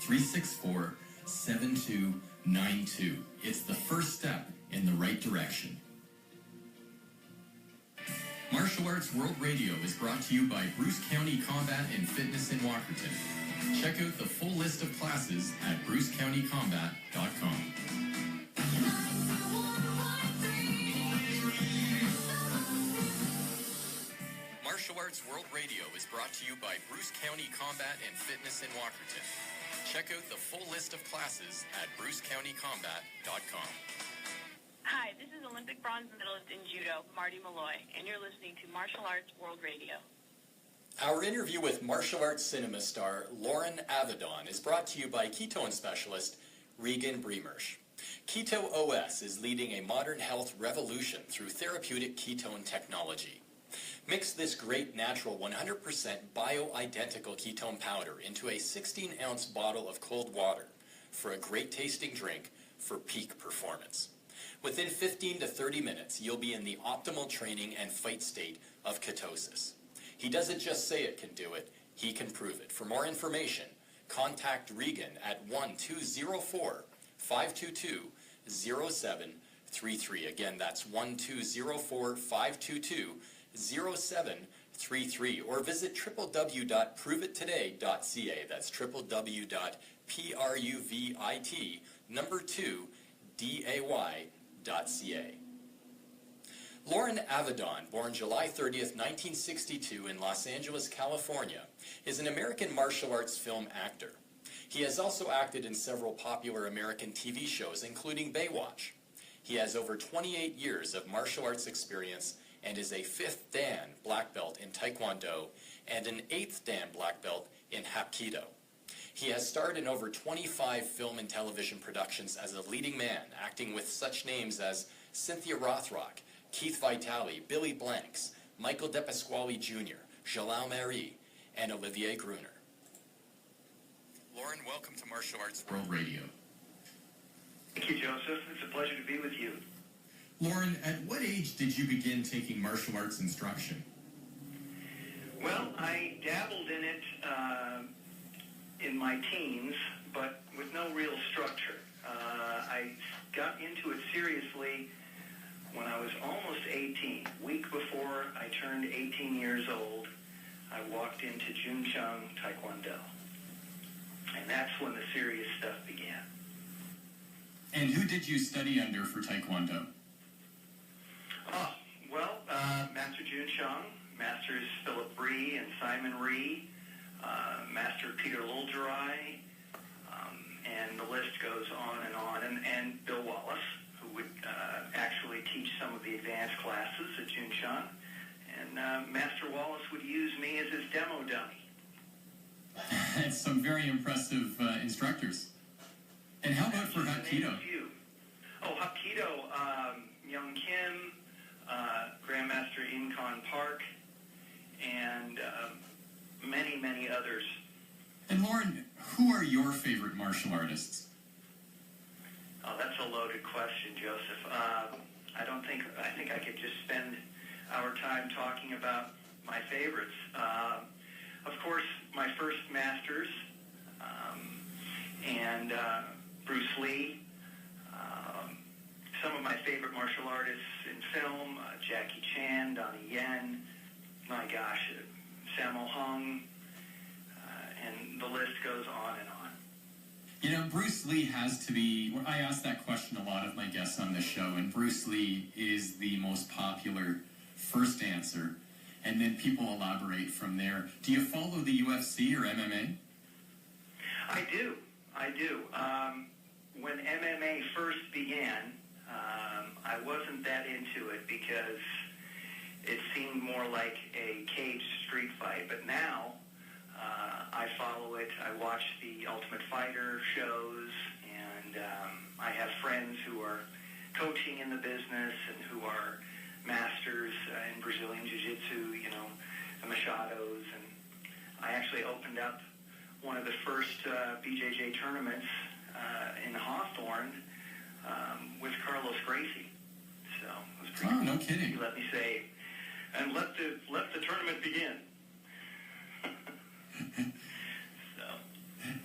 519-364-7292. It's the first step in the right direction. Martial Arts World Radio is brought to you by Bruce County Combat and Fitness in Walkerton. Check out the full list of classes at brucecountycombat.com. Martial Arts World Radio is brought to you by Bruce County Combat and Fitness in Walkerton. Check out the full list of classes at brucecountycombat.com. Hi, this is Olympic bronze medalist in judo, Marty Malloy, and you're listening to Martial Arts World Radio. Our interview with martial arts cinema star Loren Avedon is brought to you by ketone specialist Regan Bremersh. Keto OS is leading a modern health revolution through therapeutic ketone technology. Mix this great natural 100% bio-identical ketone powder into a 16-ounce bottle of cold water for a great tasting drink for peak performance. Within 15 to 30 minutes, you'll be in the optimal training and fight state of ketosis. He doesn't just say it can do it, he can prove it. For more information, contact Regan at 1-204-522-0733. Again, that's 1-204-522-0733. Or visit www.proveit today.ca. That's www.proveit2day.ca. Loren Avedon, born July 30th, 1962 in Los Angeles, California, is an American martial arts film actor. He has also acted in several popular American TV shows, including Baywatch. He has over 28 years of martial arts experience and is a 5th Dan black belt in Taekwondo and an 8th Dan black belt in Hapkido. He has starred in over 25 film and television productions as a leading man, acting with such names as Cynthia Rothrock, Keith Vitale, Billy Blanks, Michael DePasquale Jr., Jalal Marie, and Olivier Gruner. Loren, welcome to Martial Arts World Radio. Thank you, Joseph. It's a pleasure to be with you. Loren, at what age did you begin taking martial arts instruction? Well, I dabbled in it in my teens, but with no real structure. I got into it seriously when I was almost 18. Week before I turned 18 years old, I walked into Cung Taekwondo. And that's when the serious stuff began. And who did you study under for Taekwondo? Master Jun Chung, Masters Philip Bree and Simon Ree, Master Peter Lulgerai, and the list goes on, and Bill Wallace, who would actually teach some of the advanced classes at Jun Chung. And Master Wallace would use me as his demo dummy. That's some very impressive instructors. And how about for Hapkido? Hapkido, Young Kim, Grandmaster Inkan Park, and many, many others. And Loren, who are your favorite martial artists? Oh, that's a loaded question, Joseph. I think I could just spend our time talking about my favorites. Of course, my first masters, and Bruce Lee. Some of my favorite martial artists in film, Jackie Chan, Donnie Yen, my gosh, Sammo Hung, and the list goes on and on. You know, Bruce Lee has to be, I ask that question a lot of my guests on this show, and Bruce Lee is the most popular first answer, and then people elaborate from there. Do you follow the UFC or MMA? I do. When MMA first began, I wasn't that into it because it seemed more like a caged street fight. But now, I follow it. I watch the Ultimate Fighter shows, and I have friends who are coaching in the business and who are masters in Brazilian Jiu-Jitsu, the Machados. And I actually opened up one of the first BJJ tournaments in Hawthorne with Carlos Gracie. So it was pretty cool. No kidding. He let me say, and let the tournament begin.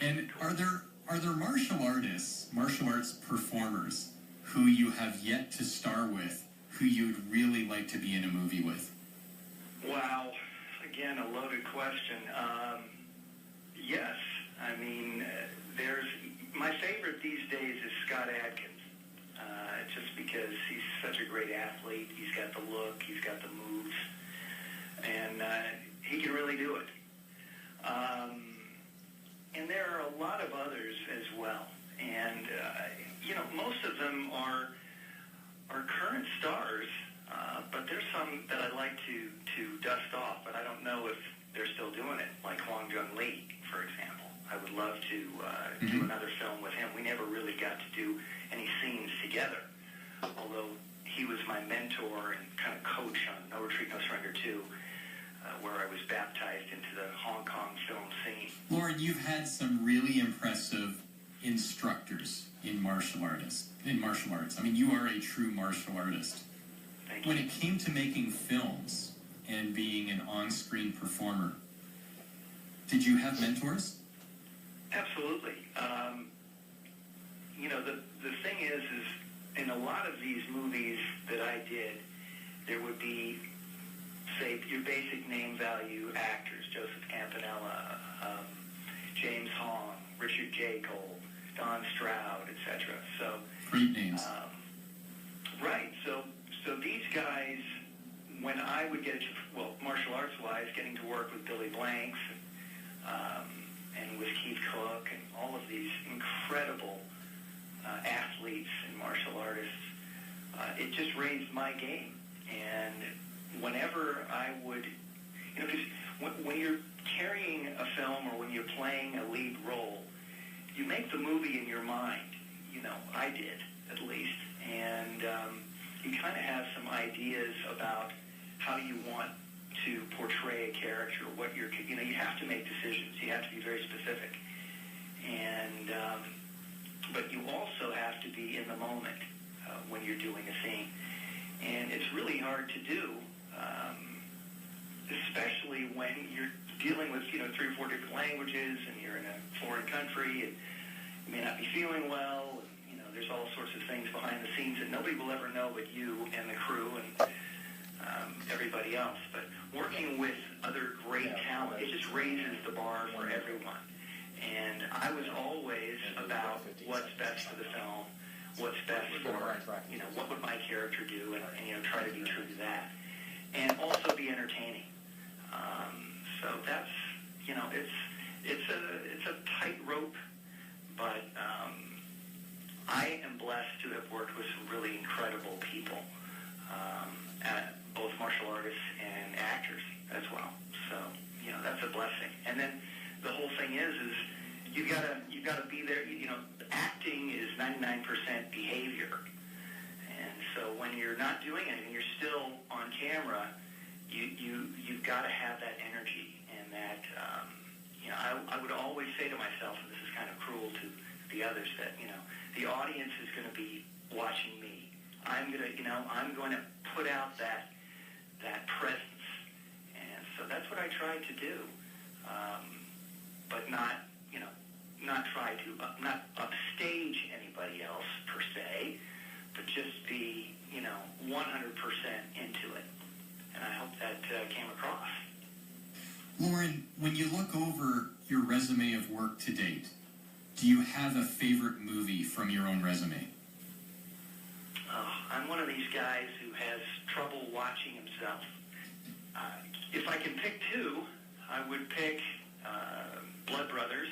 And are there martial artists, martial arts performers who you have yet to star with, who you'd really like to be in a movie with? Wow. Again, a loaded question. Yes. I mean, my favorite these days is Scott Adkins. Just because he's such a great athlete. He's got the look, he's got the moves, and he can really do it. And there are a lot of others as well. And, most of them are current stars, but there's some that I'd like to dust off, but I don't know if they're still doing it, like Hwang Jung-lee, for example. I would love to do another film with him. We never really got to do any scenes together, although he was my mentor and kind of coach on No Retreat, No Surrender 2, where I was baptized into the Hong Kong film scene. Loren, you've had some really impressive instructors in martial arts. I mean, you are a true martial artist. Thank you. When it came to making films and being an on-screen performer, did you have mentors? Absolutely. The thing is in a lot of these movies that I did, there would be, say, your basic name value actors, Joseph Campanella, James Hong, Richard J. Cole, Don Stroud, etc. So great names. Right. So these guys, when I would get martial arts-wise, getting to work with Billy Blanks and with Keith Cook and all of these incredible athletes and martial artists, it just raised my game. And whenever I would, because when you're carrying a film or when you're playing a lead role, you make the movie in your mind. I did, at least. And you kind of have some ideas about how you want to portray a character, what you have to make decisions. You have to be very specific. And but you also have to be in the moment when you're doing a scene. And it's really hard to do, especially when you're dealing with, 3 or 4 different languages and you're in a foreign country and you may not be feeling well. And, there's all sorts of things behind the scenes that nobody will ever know but you and the crew and everybody else. But working with other great talent, it just raises the bar for everyone. And I was always about what's best for the film, what's best for, what would my character do, and try to be true to that. And also be entertaining. So that's, it's a tightrope, but I am blessed to have worked with some really incredible people, both martial artists and actors as well. So, that's a blessing. And then the whole thing is you've got to be there. Acting is 99% behavior, and so when you're not doing it and you're still on camera, you've got to have that energy and that. I would always say to myself, and this is kind of cruel to the others, that the audience is going to be watching me. I'm going to put out that presence, and so that's what I tried to do. But not try to, not upstage anybody else per se, but just be, 100% into it. And I hope that came across. Loren, when you look over your resume of work to date, do you have a favorite movie from your own resume? I'm one of these guys who has trouble watching himself. If I can pick two, I would pick Blood Brothers,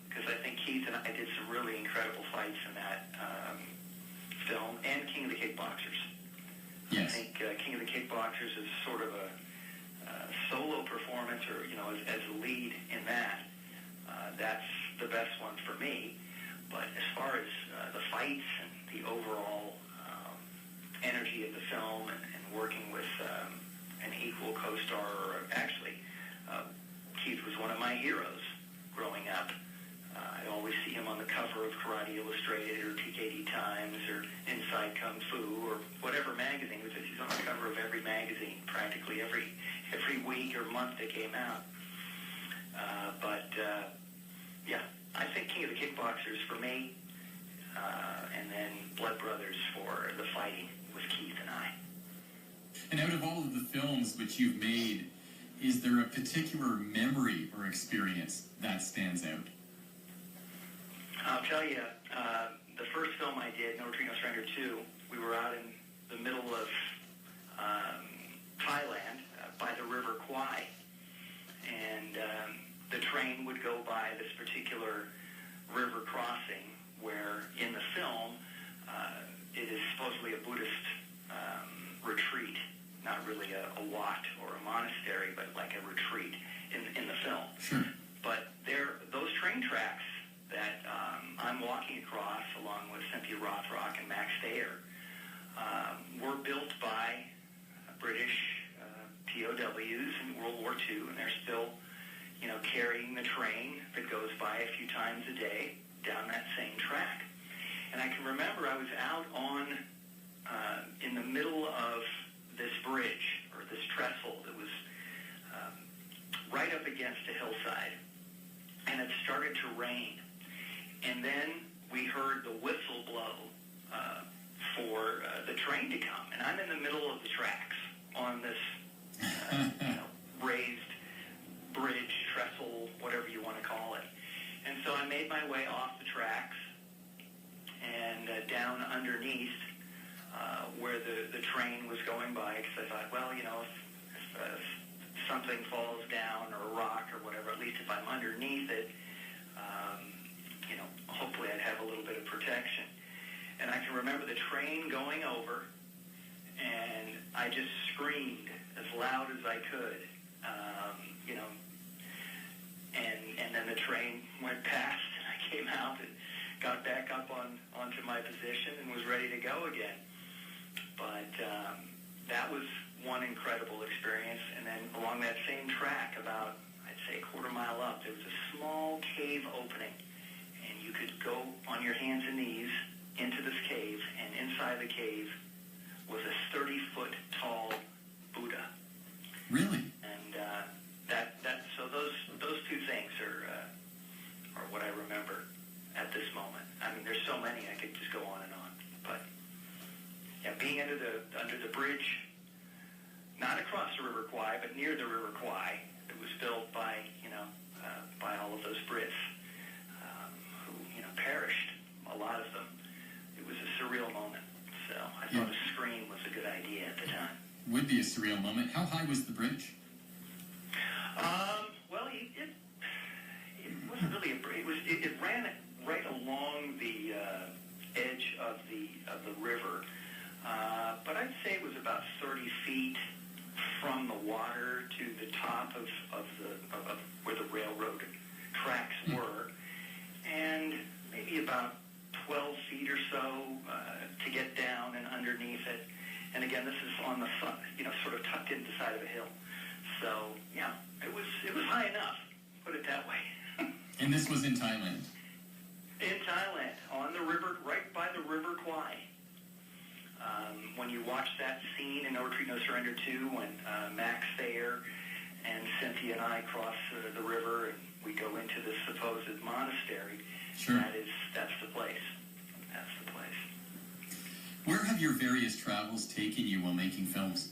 because I think Keith and I did some really incredible fights in that film, and King of the Kickboxers. Yes. I think King of the Kickboxers is sort of a solo performance, or as a lead in that. That's the best one for me. But as far as the fights and the overall energy of the film and working with an equal co-star, or actually, Keith was one of my heroes growing up. I always see him on the cover of Karate Illustrated or TKD Times or Inside Kung Fu or whatever magazine, because he's on the cover of every magazine practically every week or month that came out. Yeah, I think King of the Kickboxers for me, and then Blood Brothers for the fighting with Keith and I. And out of all of the films which you've made, is there a particular memory or experience that stands out? I'll tell you, the first film I did, No Retreat, No Surrender 2, we were out in the middle of Thailand by the River Kwai, and the train would go by this particular river crossing where in the film it is supposedly a Buddhist retreat, not really a wat or a monastery, but like a retreat in the film. Sure. But those train tracks that I'm walking across along with Cynthia Rothrock and Max Thayer were built by British POWs in World War II, and they're still, carrying the train that goes by a few times a day down that same track. And I can remember I was out on, in the middle of this bridge, or this trestle that was right up against a hillside, and it started to rain. And then we heard the whistle blow for the train to come, and I'm in the middle of the tracks on this raised bridge, trestle, whatever you want to call it. And so I made my way off the tracks and down underneath where the train was going by, because I thought, well, if something falls down or a rock or whatever, at least if I'm underneath it, hopefully I'd have a little bit of protection. And I can remember the train going over, and I just screamed as loud as I could, and then the train went past, and I came out and got back up onto my position and was ready to go again. But that was one incredible experience. And then along that same track, about, I'd say, a quarter mile up, there was a small cave opening, and you could go on your hands and knees into this cave, and inside the cave was a 30-foot tall Buddha. Really? And so those two things are what I remember at this moment. I mean, there's so many, I could just go on and on. But yeah, being under the bridge, not across the River Kwai, but near the River Kwai, it was built by by all of those Brits who perished, a lot of them. It was a surreal moment. So I thought a screen was a good idea at the time. Would be a surreal moment. How high was the bridge? Well, it wasn't really a bridge. It ran right along the edge of the river, but I'd say it was about 30 feet from the water to the top of where the railroad tracks were, and maybe about 12 feet or so to get down and underneath it. And again, this is on the sort of tucked into the side of a hill. So yeah, it was high enough, put it that way. And this was in Thailand? In Thailand, on the river, right by the River Kwai. When you watch that scene in No Retreat, No Surrender 2, when Max Thayer and Cynthia and I cross the river and we go into this supposed monastery, sure. That's the place. That's the place. Where have your various travels taken you while making films?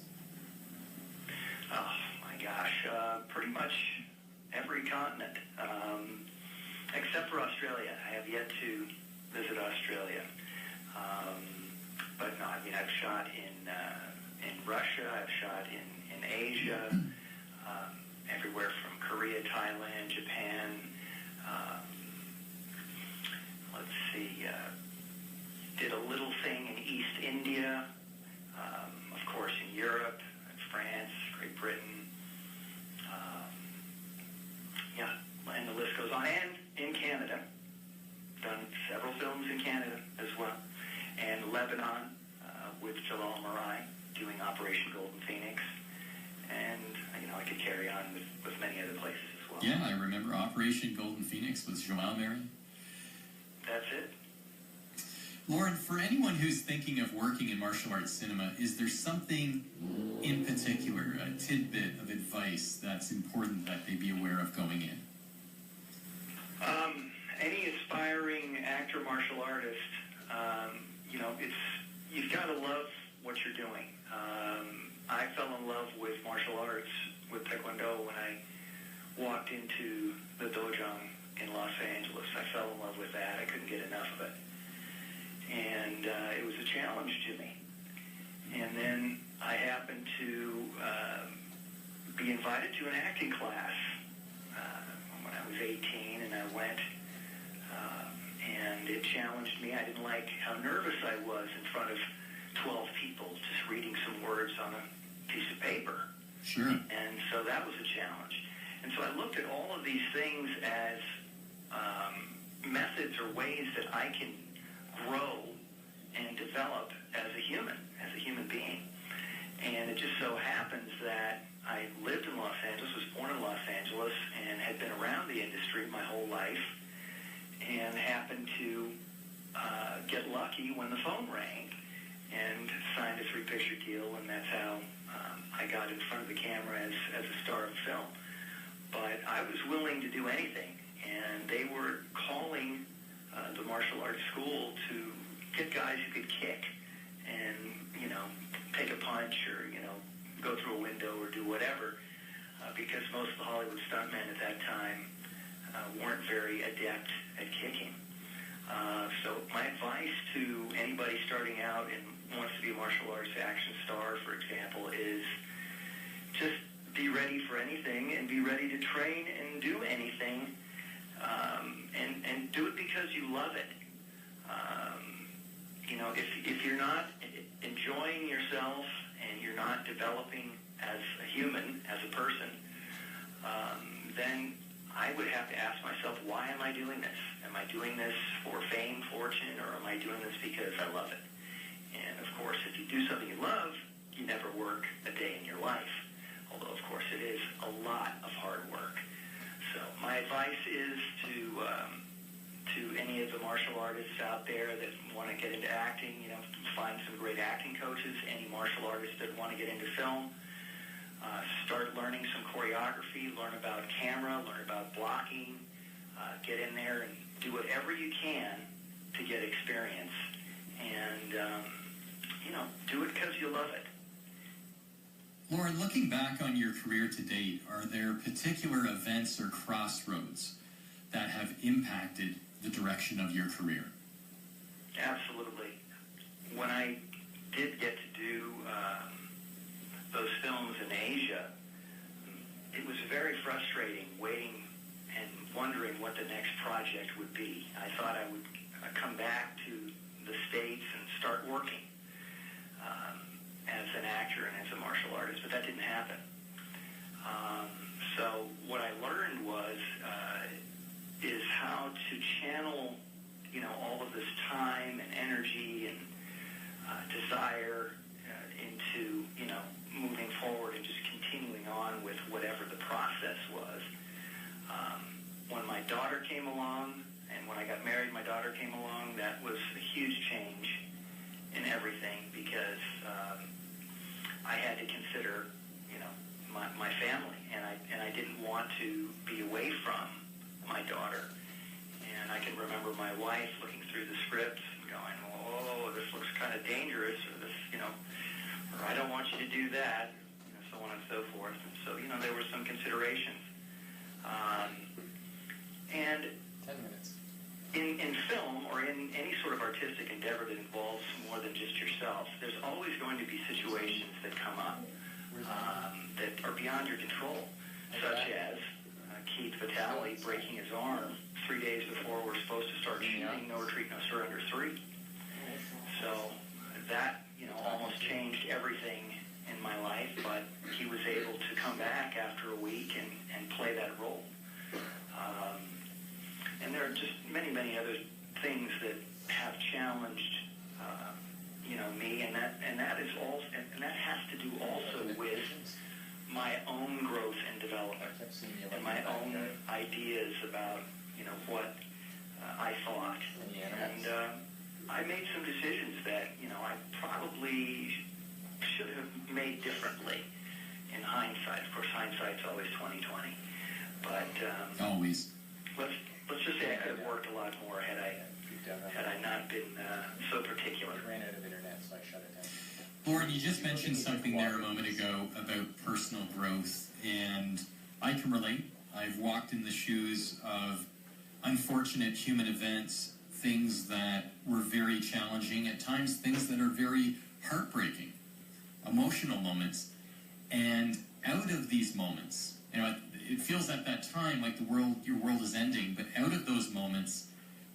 Oh, my gosh. Pretty much every continent, except for Australia. I have yet to visit Australia. But no, I mean, I've shot in Russia, I've shot in Asia, everywhere from Korea, Thailand, Japan. Let's see, did a little thing in East India, of course in Europe, France, Great Britain. Yeah, and the list goes on. And in Canada, done several films in Canada as well. And Lebanon with Jalal Marai doing Operation Golden Phoenix. And, I could carry on with many other places as well. Yeah, I remember Operation Golden Phoenix with Jalal Marai. That's it. Loren, for anyone who's thinking of working in martial arts cinema, is there something in particular, a tidbit of advice that's important that they be aware of going in? Any aspiring actor, martial artist, you've got to love what you're doing. I fell in love with martial arts, with Taekwondo, when I walked into the dojo in Los Angeles. I fell in love with that. I couldn't get enough of it. And it was a challenge to me. And then I happened to be invited to an acting class when I was 18, and I went, and it challenged me. I didn't like how nervous I was in front of 12 people just reading some words on a piece of paper. Sure. And so that was a challenge. And so I looked at all of these things as methods or ways that I can grow and develop as a human being. And it just so happens that I lived in Los Angeles, was born in Los Angeles, and had been around the industry my whole life, and happened to get lucky when the phone rang and signed a 3-picture deal, and that's how I got in front of the camera as a star of film. But I was willing to do anything, and they were calling the martial arts school to get guys who could kick and, take a punch or, go through a window or do whatever, because most of the Hollywood stuntmen at that time weren't very adept at kicking. So my advice to anybody starting out and wants to be a martial arts action star, for example, is just be ready for anything and be ready to train and do anything, and do it because you love it. If you're not enjoying yourself and you're not developing as a human, as a person, then I would have to ask myself, why am I doing this? Am I doing this for fame, fortune, or am I doing this because I love it? And of course, if you do something you love, you never work a day in your life. Although, of course, it is a lot of hard work. So my advice is to any of the martial artists out there that want to get into acting, find some great acting coaches. Any martial artists that want to get into film, start learning some choreography, learn about camera, learn about blocking, get in there and do whatever you can to get experience. And, do it because you love it. Loren, looking back on your career to date, are there particular events or crossroads that have impacted the direction of your career? Absolutely. When I did get to do those films in Asia, it was very frustrating waiting and wondering what the next project would be. I thought I would come back to the States and start working as an actor and as a martial artist, but that didn't happen. So what I learned was is how to channel, all of this time and energy and desire into, moving forward and just continuing on with whatever the process was. When my daughter came along, and when I got married, my daughter came along, that was a huge change in everything, because I had to consider, my family, and I didn't want to be away from my daughter. And I can remember my wife looking through the scripts and going, "Oh, this looks kind of dangerous," or this, or "I don't want you to do that," so on and so forth. And so, there were some considerations. And 10 minutes. In film or in any sort of artistic endeavor that involves more than just yourself, there's always going to be situations that come up that are beyond your control, such as Keith Vitale breaking his arm 3 days before we're supposed to start shooting No Retreat, No Surrender 3. So that, almost changed everything in my life, but he was able to come back after a week and play that role. And there are just many, many other things that have challenged, me, and that is all, and that has to do also with my own growth and development and my own ideas about, what I thought. And I made some decisions that, I probably should have made differently in hindsight. Of course, hindsight's always 20/20. But always. Let's just say I could have worked a lot more had I not been so particular. I ran out of internet, so I shut it down. Loren, you just mentioned something there a moment ago about personal growth, and I can relate. I've walked in the shoes of unfortunate human events, things that were very challenging, at times things that are very heartbreaking, emotional moments. And out of these moments, you know, it feels at that time like your world is ending, but out of those moments,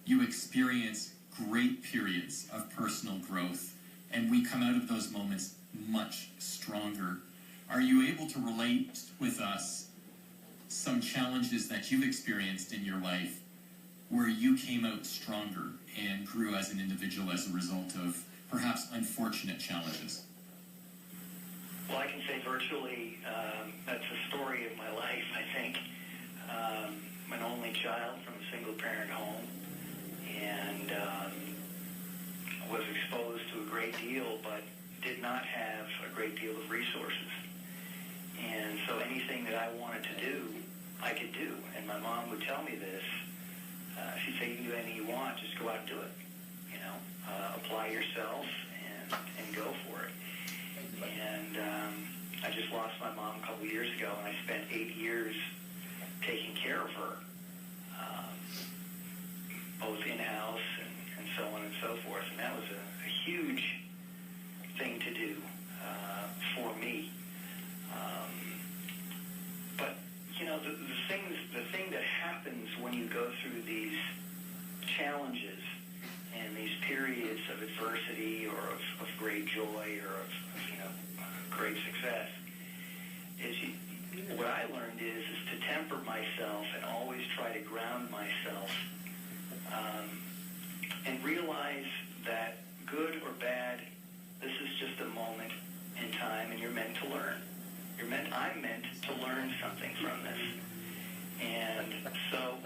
you experience great periods of personal growth, and we come out of those moments much stronger. Are you able to relate with us some challenges that you've experienced in your life where you came out stronger and grew as an individual as a result of perhaps unfortunate challenges? Well, I can say virtually that's a story of my life, I think. I'm an only child from a single-parent home, and was exposed to a great deal, but did not have a great deal of resources. And so anything that I wanted to do, I could do. And my mom would tell me this. She'd say, you can do anything you want, just go out and do it. You know, apply yourself and go for it. And I just lost my mom a couple years ago, and I spent 8 years taking care of her, both in-house and so on and so forth. And that was a huge thing to do for me. But, you know, the thing that happens when you go through these challenges and these periods of adversity or of great joy or of you know, great success is what I learned is to temper myself and always try to ground myself and realize that good or bad, this is just a moment in time, and you're meant to learn. I'm meant to learn something from this. And so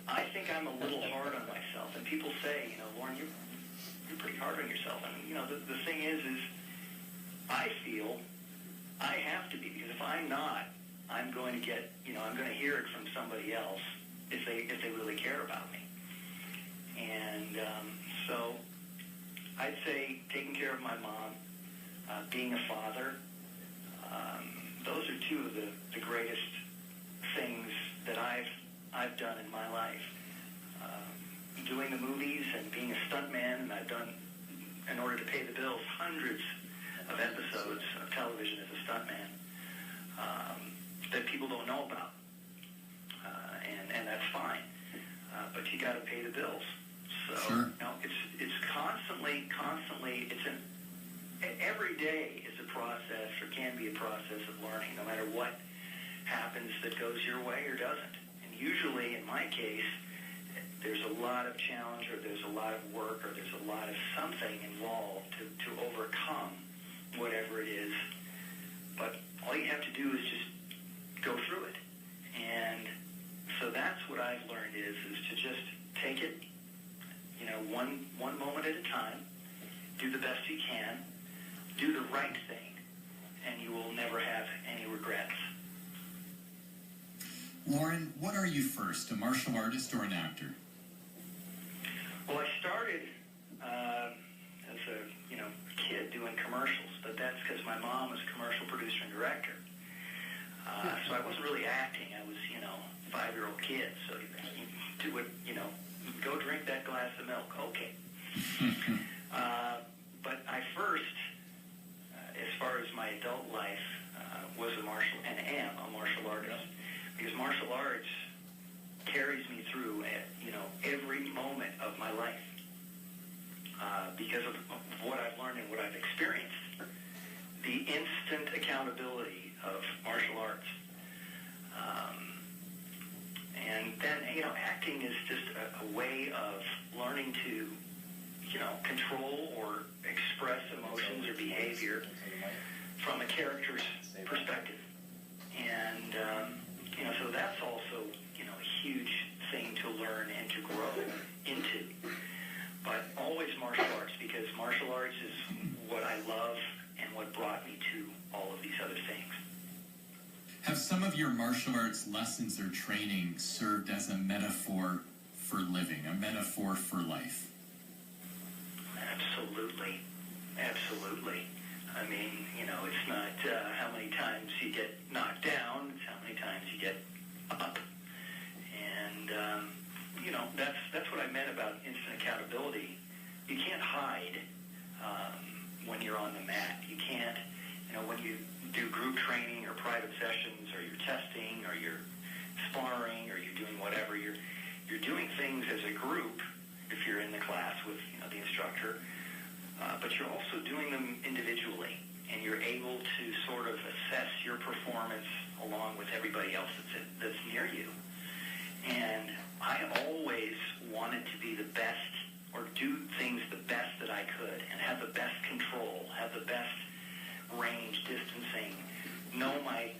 I think I'm a little hard on myself. And people say, you know, Loren, you're pretty hard on yourself. And, you know, the thing is I feel I have to be, because if I'm not, I'm going to get, you know, I'm going to hear it from somebody else if they really care about me. And so I'd say taking care of my mom, being a father, those are two of the greatest things that I've done in my life. Doing the movies and being a stuntman, and I've done, in order to pay the bills, hundreds of episodes of television as a stuntman that people don't know about, and that's fine. But you got to pay the bills. So sure. You know, it's constantly. Every day is a process, or can be a process of learning, no matter what happens that goes your way or doesn't. And usually, in my case, there's a lot of challenge, or there's a lot of work, or there's a lot of something involved to overcome whatever it is. But all you have to do is just go through it. And so that's what I've learned is to just take it, you know, one moment at a time, do the best you can, do the right thing, and you will never have any regrets. Loren, what are you first, a martial artist or an actor? Well, I started as a kid doing commercials, but that's because my mom was a commercial producer and director. So I wasn't really acting. I was, you know, a 5-year-old kid. So you do it, you know, go drink that glass of milk. Okay. But I first, as far as my adult life, was a martial, and am a martial artist, because martial arts carries me through, you know, every moment of my life, because of what I've learned and what I've experienced. The instant accountability of martial arts. And then, you know, acting is just a way of learning to, you know, control or express emotions or behavior from a character's perspective. And, you know, so that's also, you know, a huge thing to learn and to grow into. But always martial arts, because martial arts is what I love and what brought me to all of these other things. Have some of your martial arts lessons or training served as a metaphor for living, a metaphor for life? Absolutely. Absolutely. I mean, you know, it's not how many times you get knocked down, it's how many times you get up. And, you know, that's what I meant about instant accountability. You can't hide when you're on the mat. You can't, you know, when you do group training or private sessions or you're testing or you're sparring or you're doing whatever, you're doing things as a group if you're in the class with, you know, the instructor. But you're also doing them individually, and you're able to sort of assess your performance along with everybody else that's near you. And I always wanted to be the best or do things the best that I could and have the best control, have the best range, distancing, know my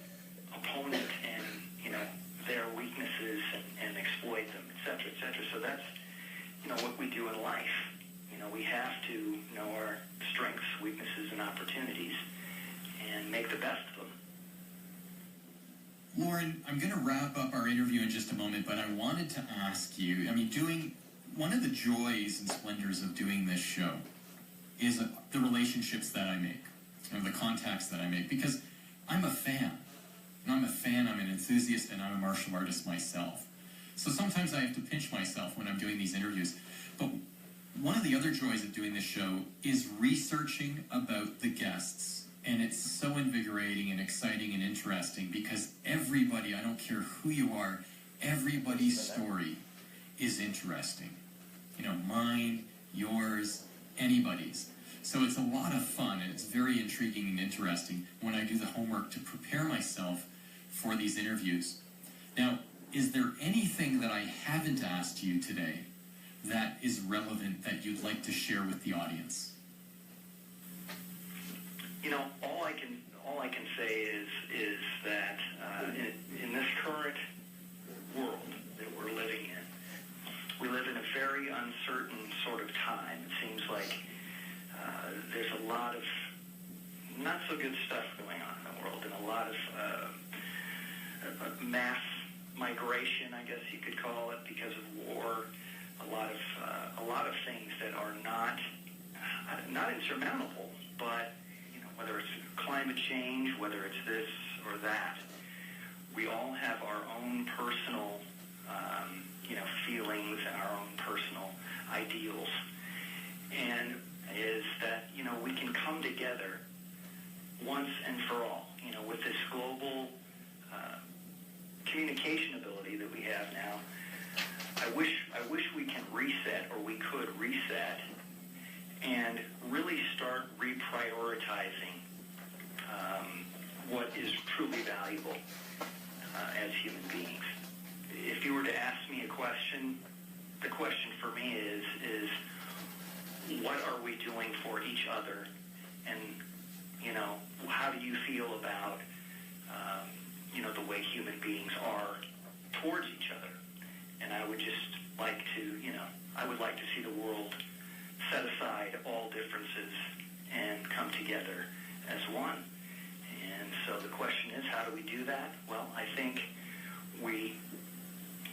opponent and, you know, their weaknesses and exploit them, et cetera, et cetera. So that's, you know, what we do in life. You know, we have to know our strengths, weaknesses, and opportunities and make the best of them. Loren, I'm going to wrap up our interview in just a moment, but I wanted to ask you, I mean, one of the joys and splendors of doing this show is the relationships that I make, and the contacts that I make, because I'm a fan. And I'm a fan, I'm an enthusiast, and I'm a martial artist myself. So sometimes I have to pinch myself when I'm doing these interviews. But one of the other joys of doing this show is researching about the guests. And it's so invigorating and exciting and interesting because everybody, I don't care who you are, everybody's story is interesting. You know, mine, yours, anybody's. So it's a lot of fun and it's very intriguing and interesting when I do the homework to prepare myself for these interviews. Now, is there anything that I haven't asked you today that is relevant that you'd like to share with the audience? You know, all I can say is that in this current world that we're living in, we live in a very uncertain sort of time. It seems like there's a lot of not so good stuff going on in the world, and a lot of mass migration, I guess you could call it, because of war. A lot of things that are not insurmountable, but you know, whether it's climate change, whether it's this or that, we all have our own personal you know, feelings and our own personal ideals, and is that, you know, we can come together once and for all, you know, with this global communication ability that we have now. I wish we can reset, or we could reset, and really start reprioritizing what is truly valuable as human beings. If you were to ask me a question, the question for me is what are we doing for each other, and you know, how do you feel about you know, the way human beings are towards each other? And I would just like to, you know, I would like to see the world set aside all differences and come together as one. And so the question is, how do we do that? Well, I think we,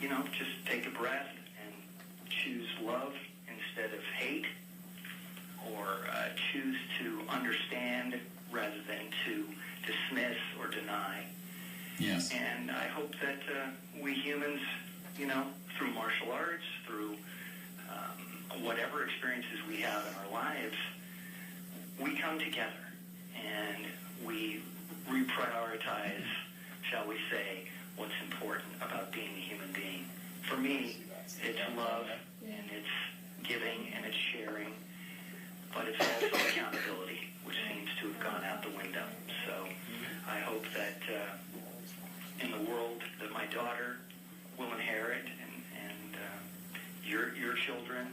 you know, just take a breath and choose love instead of hate, or choose to understand rather than to dismiss or deny. Yes. And I hope that we humans, you know, through martial arts, through whatever experiences we have in our lives, we come together and we reprioritize, shall we say, what's important about being a human being. For me, it's love, and it's giving, and it's sharing, but it's also accountability, which seems to have gone out the window. So I hope that in the world that my daughter will inherit, and your children,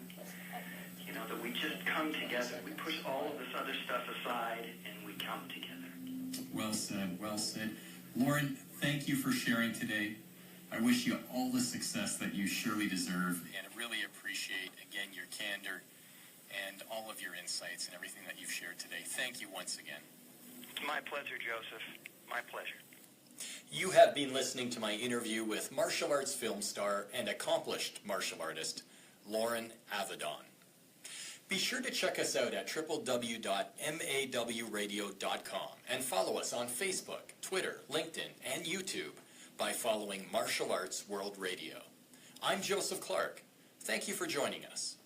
you know, that we just come together. We push all of this other stuff aside, and we come together. Well said, well said. Loren, thank you for sharing today. I wish you all the success that you surely deserve, and I really appreciate, again, your candor and all of your insights and everything that you've shared today. Thank you once again. My pleasure, Joseph. My pleasure. You have been listening to my interview with martial arts film star and accomplished martial artist, Loren Avedon. Be sure to check us out at www.mawradio.com and follow us on Facebook, Twitter, LinkedIn, and YouTube by following Martial Arts World Radio. I'm Joseph Clark. Thank you for joining us.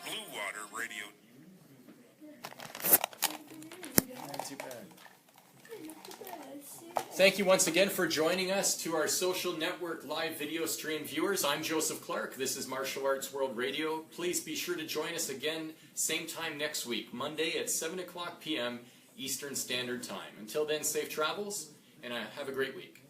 Blue Water Radio. Not too bad. Thank you once again for joining us. To our social network live video stream viewers, I'm Joseph Clark. This is Martial Arts World Radio. Please be sure to join us again same time next week, Monday at 7 o'clock p.m. Eastern Standard Time. Until then, safe travels, and have a great week.